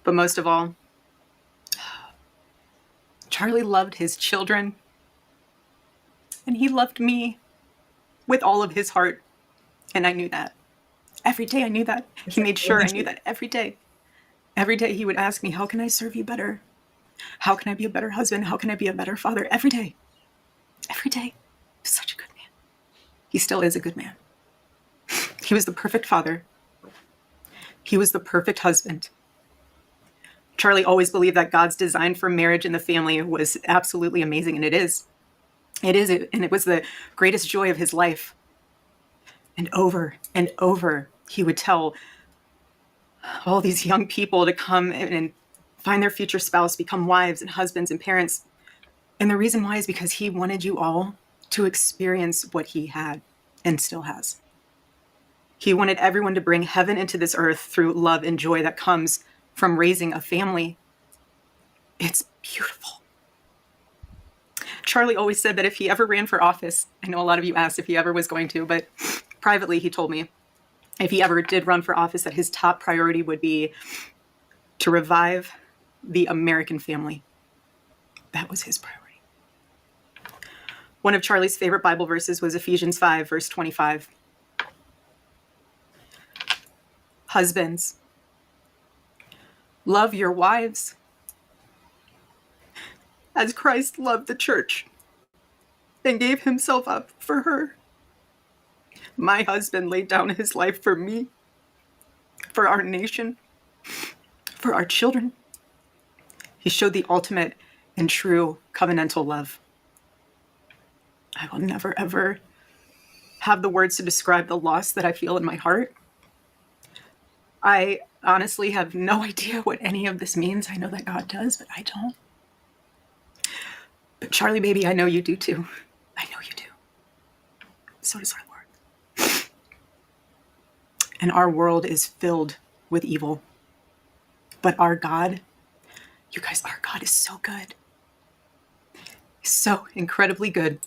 But most of all, Charlie loved his children. And he loved me with all of his heart. And I knew that. Every day I knew that. He made sure I knew that every day. Every day he would ask me, how can I serve you better? How can I be a better husband? How can I be a better father? Every day. Every day. He's such a good man. He still is a good man. He was the perfect father. He was the perfect husband. Charlie always believed that God's design for marriage and the family was absolutely amazing, and it is. It is, and it was the greatest joy of his life. And over, he would tell all these young people to come and find their future spouse, become wives and husbands and parents. And the reason why is because he wanted you all to experience what he had and still has. He wanted everyone to bring heaven into this earth through love and joy that comes from raising a family. It's beautiful. Charlie always said that if he ever ran for office, I know a lot of you asked if he ever was going to, but privately he told me if he ever did run for office that his top priority would be to revive the American family. That was his priority. One of Charlie's favorite Bible verses was Ephesians 5, verse 25. Husbands, love your wives as Christ loved the church and gave himself up for her. My husband laid down his life for me, for our nation, for our children. He showed the ultimate and true covenantal love. I will never, ever have the words to describe the loss that I feel in my heart. I honestly have no idea what any of this means. I know that God does, but I don't. But Charlie, baby, I know you do too. I know you do. So does our Lord. And our world is filled with evil. But our God, you guys, our God is so good. He's so incredibly good.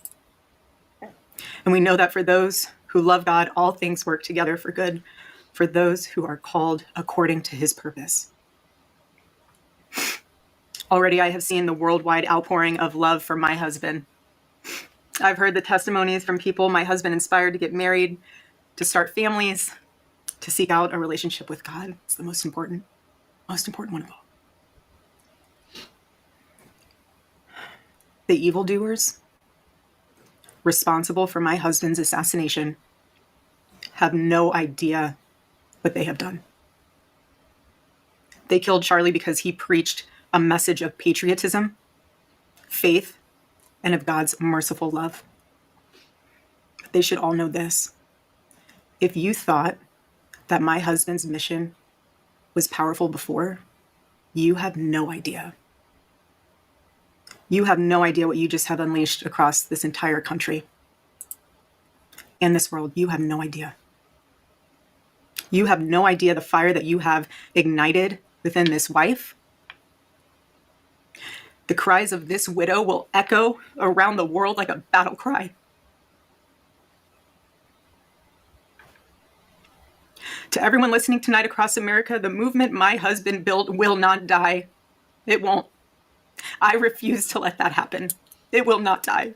And we know that for those who love God, all things work together for good, for those who are called according to his purpose. Already I have seen the worldwide outpouring of love for my husband. I've heard the testimonies from people my husband inspired to get married, to start families, to seek out a relationship with God. It's the most important one of all. The evildoers responsible for my husband's assassination have no idea what they have done. They killed Charlie because he preached a message of patriotism, faith, and of God's merciful love. They should all know this. If you thought that my husband's mission was powerful before, you have no idea. You have no idea what you just have unleashed across this entire country and this world. You have no idea. You have no idea the fire that you have ignited within this wife. The cries of this widow will echo around the world like a battle cry. To everyone listening tonight across America, the movement my husband built will not die. It won't. I refuse to let that happen. It will not die.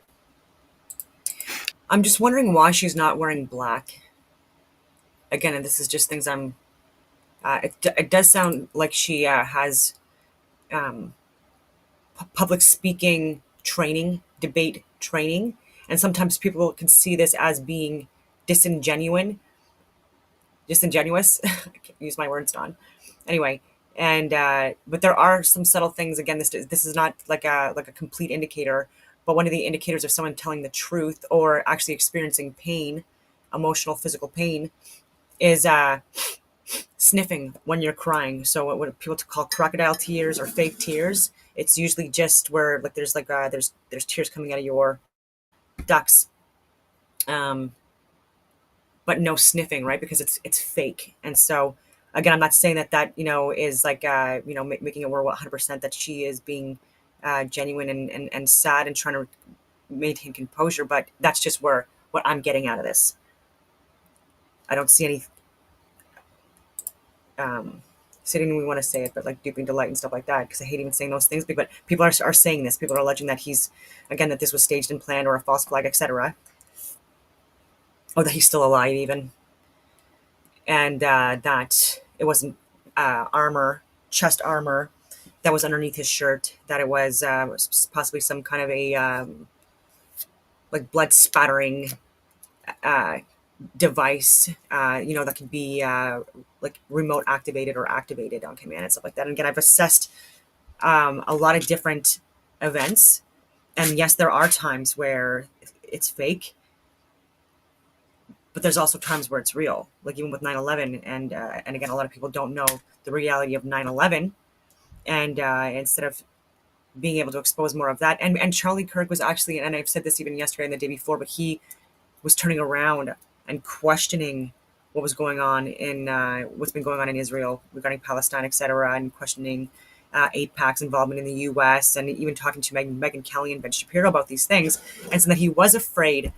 I'm just wondering why she's not wearing black. Again, and this is just things I'm. It does sound like she has public speaking training, debate training, and sometimes people can see this as being disingenuous. I can't use my words, Don. Anyway, and but there are some subtle things. Again, this is not like a complete indicator, but one of the indicators of someone telling the truth or actually experiencing pain, emotional, physical pain, is sniffing when you're crying. So what people call crocodile tears or fake tears, it's usually just where like there's tears coming out of your ducts, but no sniffing, right? Because it's fake. And so again, I'm not saying that is like making it where 100% that she is being genuine and sad and trying to maintain composure, but that's just what I'm getting out of this. I don't see any so I didn't even want to say it, but like duping delight and stuff like that, because I hate even saying those things. But people are saying this. People are alleging that that this was staged and planned or a false flag, etc. Or that he's still alive even. And that it wasn't chest armor that was underneath his shirt, that it was possibly some kind of a like blood spattering device, that can be like remote activated or activated on command and stuff like that. And again, I've assessed a lot of different events, and yes, there are times where it's fake, but there's also times where it's real, like even with 9/11. And again, a lot of people don't know the reality of 9/11, and instead of being able to expose more of that, and Charlie Kirk was actually, and I've said this even yesterday and the day before, but he was turning around and questioning what was going on in what's been going on in Israel regarding Palestine, etc., and questioning AIPAC's involvement in the U.S., and even talking to Megyn Kelly and Ben Shapiro about these things, and so that he was afraid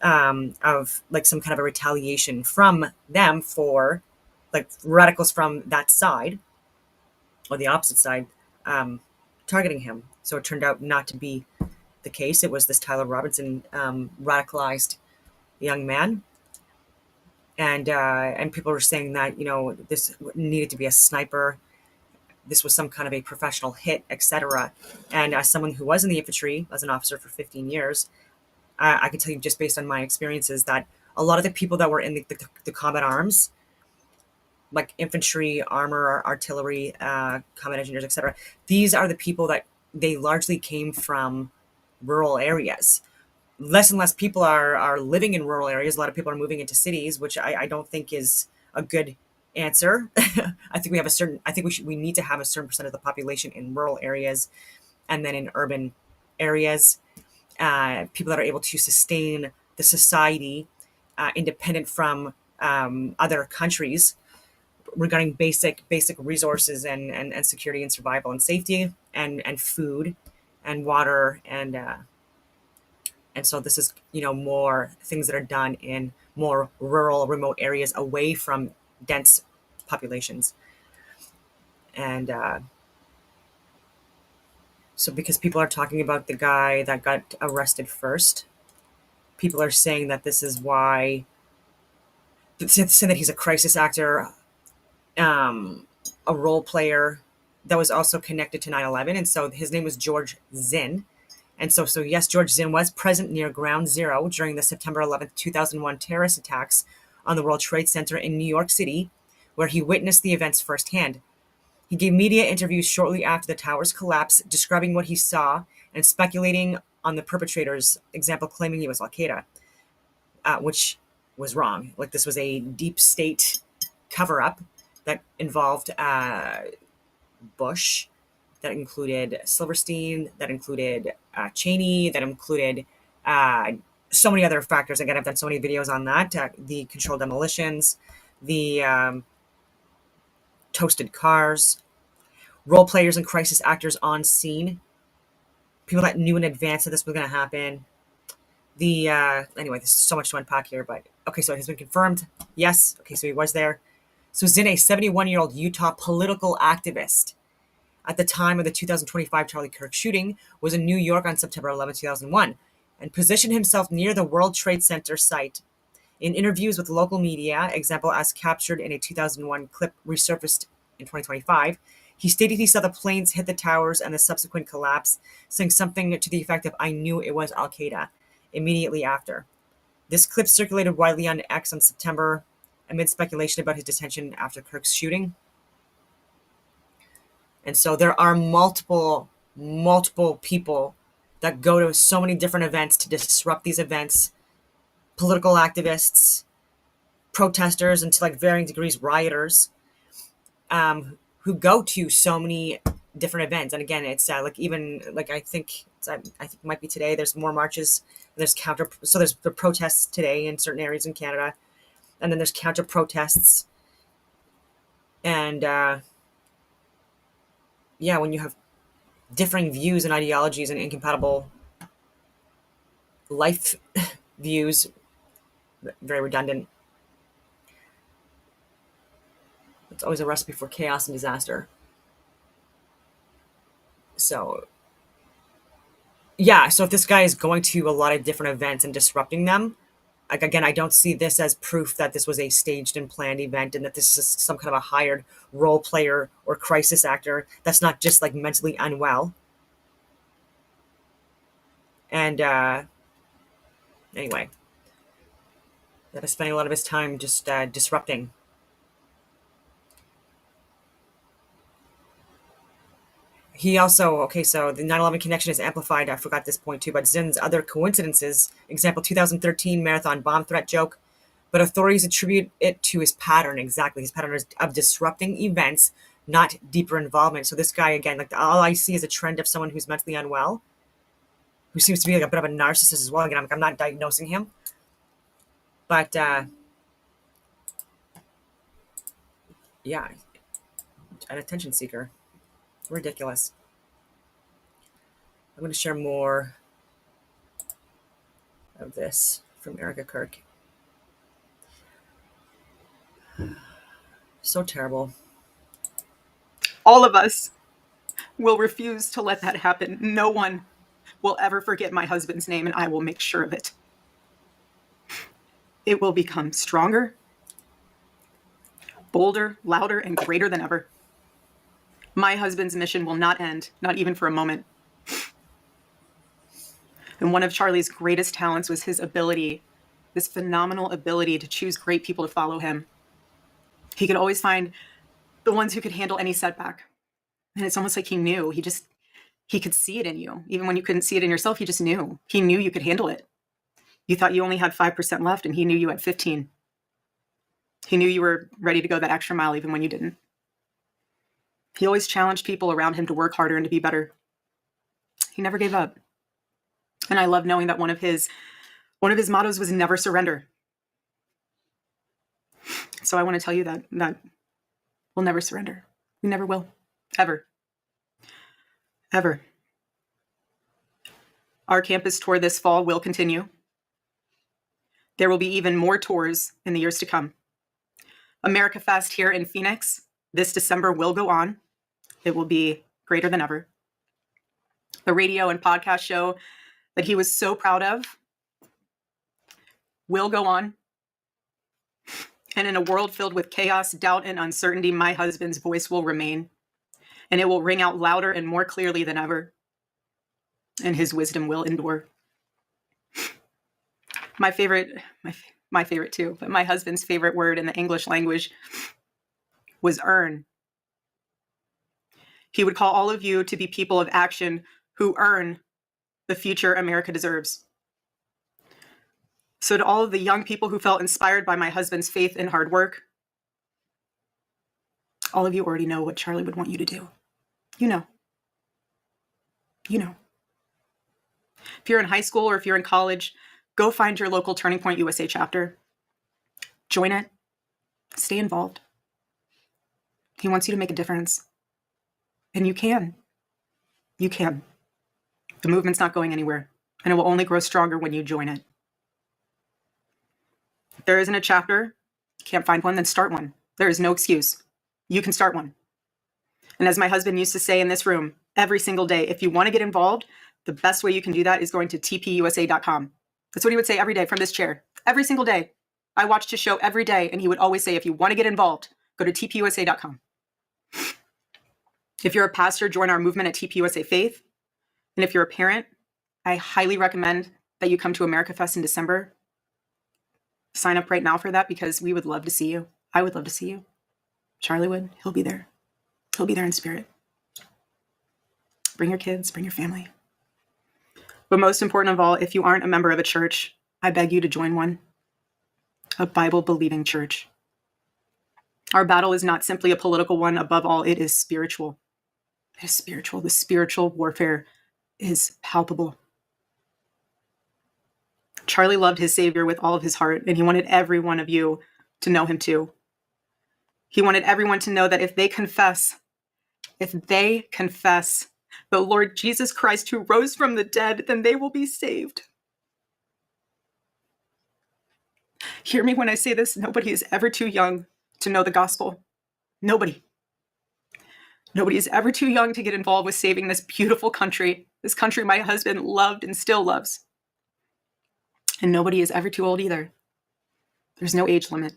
of like some kind of a retaliation from them for like radicals from that side or the opposite side targeting him. So it turned out not to be the case. It was this Tyler Robinson radicalized young man, and people were saying that this needed to be a sniper, this was some kind of a professional hit, etc. And as someone who was in the infantry as an officer for 15 years, I can tell you just based on my experiences that a lot of the people that were in the combat arms, like infantry, armor, artillery, combat engineers, etc. These are the people that they largely came from rural areas. Less and less people are living in rural areas. A lot of people are moving into cities, which I don't think is a good answer. I think we need to have a certain percent of the population in rural areas, and then in urban areas, people that are able to sustain the society independent from other countries regarding basic resources and security and survival and safety and food and water and so this is more things that are done in more rural, remote areas away from dense populations. And so because people are talking about the guy that got arrested first, people are saying that this is why, saying that he's a crisis actor, a role player that was also connected to 9/11. And so his name was George Zinn. And so yes, George Zinn was present near Ground Zero during the September 11th, 2001 terrorist attacks on the World Trade Center in New York City, where he witnessed the events firsthand. He gave media interviews shortly after the towers collapsed, describing what he saw and speculating on the perpetrators, example, claiming he was Al-Qaeda, which was wrong. Like, this was a deep state cover-up that involved Bush, that included Silverstein, that included Cheney, that included so many other factors. Again, I've done so many videos on that. The controlled demolitions, the toasted cars, role players and crisis actors on scene, people that knew in advance that this was going to happen. Anyway, there's so much to unpack here, but okay, so it has been confirmed. Yes, okay, so he was there. So Zinn, a 71-year-old Utah political activist, at the time of the 2025 Charlie Kirk shooting, was in New York on September 11, 2001, and positioned himself near the World Trade Center site. In interviews with local media, example as captured in a 2001 clip resurfaced in 2025, he stated he saw the planes hit the towers and the subsequent collapse, saying something to the effect of, "I knew it was Al-Qaeda," immediately after. This clip circulated widely on X on September amid speculation about his detention after Kirk's shooting. And so there are multiple people that go to so many different events to disrupt these events. Political activists, protesters, and to like varying degrees, rioters, who go to so many different events. And again, it's like, even like, I think it might be today, there's more marches, there's there's the protests today in certain areas in Canada, and then there's counter protests. And yeah, when you have differing views and ideologies and incompatible life views, very redundant. It's always a recipe for chaos and disaster. So yeah, so if this guy is going to a lot of different events and disrupting them, like, again, I don't see this as proof that this was a staged and planned event and that this is some kind of a hired role player or crisis actor that's not just like mentally unwell. And anyway, that is spending a lot of his time just disrupting. He also, okay, so the 9/11 connection is amplified. I forgot this point too, but Zinn's other coincidences, example, 2013 marathon bomb threat joke, but authorities attribute it to his pattern, exactly, his pattern of disrupting events, not deeper involvement. So this guy, again, like, all I see is a trend of someone who's mentally unwell, who seems to be like a bit of a narcissist as well. Again, I'm not diagnosing him, but yeah, an attention seeker. Ridiculous. I'm going to share more of this from Erica Kirk. So terrible. All of us will refuse to let that happen. No one will ever forget my husband's name, and I will make sure of it. It will become stronger, bolder, louder, and greater than ever. My husband's mission will not end, not even for a moment. And one of Charlie's greatest talents was his ability this phenomenal ability to choose great people to follow him. He could always find the ones who could handle any setback. And it's almost like he knew. He could see it in you. Even when you couldn't see it in yourself, he just knew. He knew you could handle it. You thought you only had 5% left, and he knew you had 15. He knew you were ready to go that extra mile even when you didn't. He always challenged people around him to work harder and to be better. He never gave up. And I love knowing that one of his mottos was never surrender. So I want to tell you that we'll never surrender. We never will. Ever. Ever. Our campus tour this fall will continue. There will be even more tours in the years to come. America Fest here in Phoenix this December will go on. It will be greater than ever. The radio and podcast show that he was so proud of will go on. And in a world filled with chaos, doubt, and uncertainty, my husband's voice will remain. And it will ring out louder and more clearly than ever. And his wisdom will endure. My favorite too, but my husband's favorite word in the English language was earn. He would call all of you to be people of action who earn the future America deserves. So to all of the young people who felt inspired by my husband's faith and hard work, all of you already know what Charlie would want you to do. You know. You know. If you're in high school or if you're in college, go find your local Turning Point USA chapter. Join it. Stay involved. He wants you to make a difference. And you can. You can. The movement's not going anywhere, and it will only grow stronger when you join it. If there isn't a chapter, can't find one, then start one. There is no excuse. You can start one. And as my husband used to say in this room, every single day, if you want to get involved, the best way you can do that is going to tpusa.com. That's what he would say every day from this chair. Every single day. I watched his show every day, and he would always say, if you want to get involved, go to tpusa.com. If you're a pastor, join our movement at TPUSA Faith. And if you're a parent, I highly recommend that you come to America Fest in December. Sign up right now for that because we would love to see you. I would love to see you. Charlie would. He'll be there. He'll be there in spirit. Bring your kids, bring your family. But most important of all, if you aren't a member of a church, I beg you to join one. A Bible-believing church. Our battle is not simply a political one. Above all, it is spiritual. It is spiritual. The spiritual warfare is palpable. Charlie loved his Savior with all of his heart, and he wanted every one of you to know him too. He wanted everyone to know that if they confess the Lord Jesus Christ who rose from the dead, then they will be saved. Hear me when I say this, nobody is ever too young to know the gospel. Nobody. Nobody is ever too young to get involved with saving this beautiful country, this country my husband loved and still loves. And nobody is ever too old either. There's no age limit.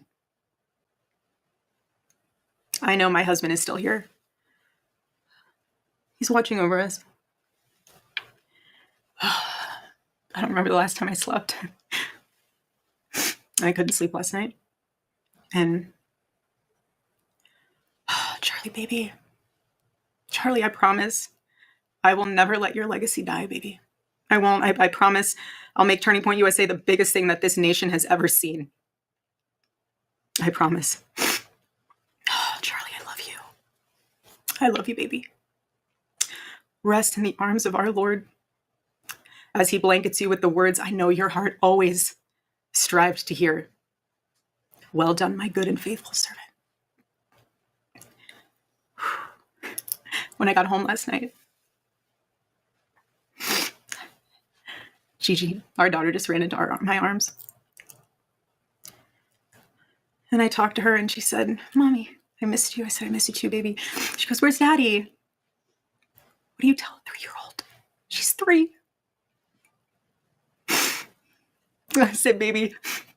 I know my husband is still here. He's watching over us. I don't remember the last time I slept. I couldn't sleep last night. And Charlie, baby. Charlie, I promise I will never let your legacy die, baby. I won't. I promise I'll make Turning Point USA the biggest thing that this nation has ever seen. I promise. Charlie, I love you. I love you, baby. Rest in the arms of our Lord as he blankets you with the words I know your heart always strived to hear. Well done, my good and faithful servant. When I got home last night, Gigi, our daughter, just ran into my arms. And I talked to her and she said, Mommy, I missed you. I said, I miss you too, baby. She goes, where's Daddy? What do you tell a 3-year-old? She's 3. I said, baby,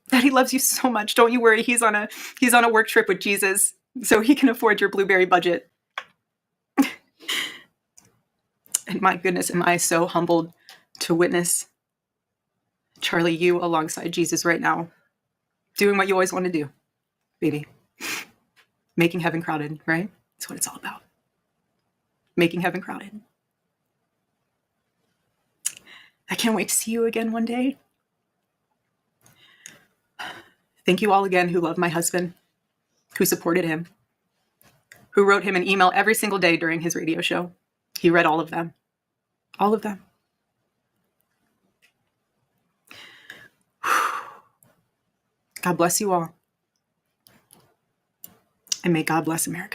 Daddy loves you so much. Don't you worry. He's on a work trip with Jesus, so he can afford your blueberry budget. And my goodness, am I so humbled to witness Charlie, you alongside Jesus right now, doing what you always want to do, baby. Making heaven crowded, right? That's what it's all about. Making heaven crowded. I can't wait to see you again one day. Thank you all again who love my husband, who supported him, who wrote him an email every single day during his radio show. He read all of them. All of them. God bless you all. And may God bless America.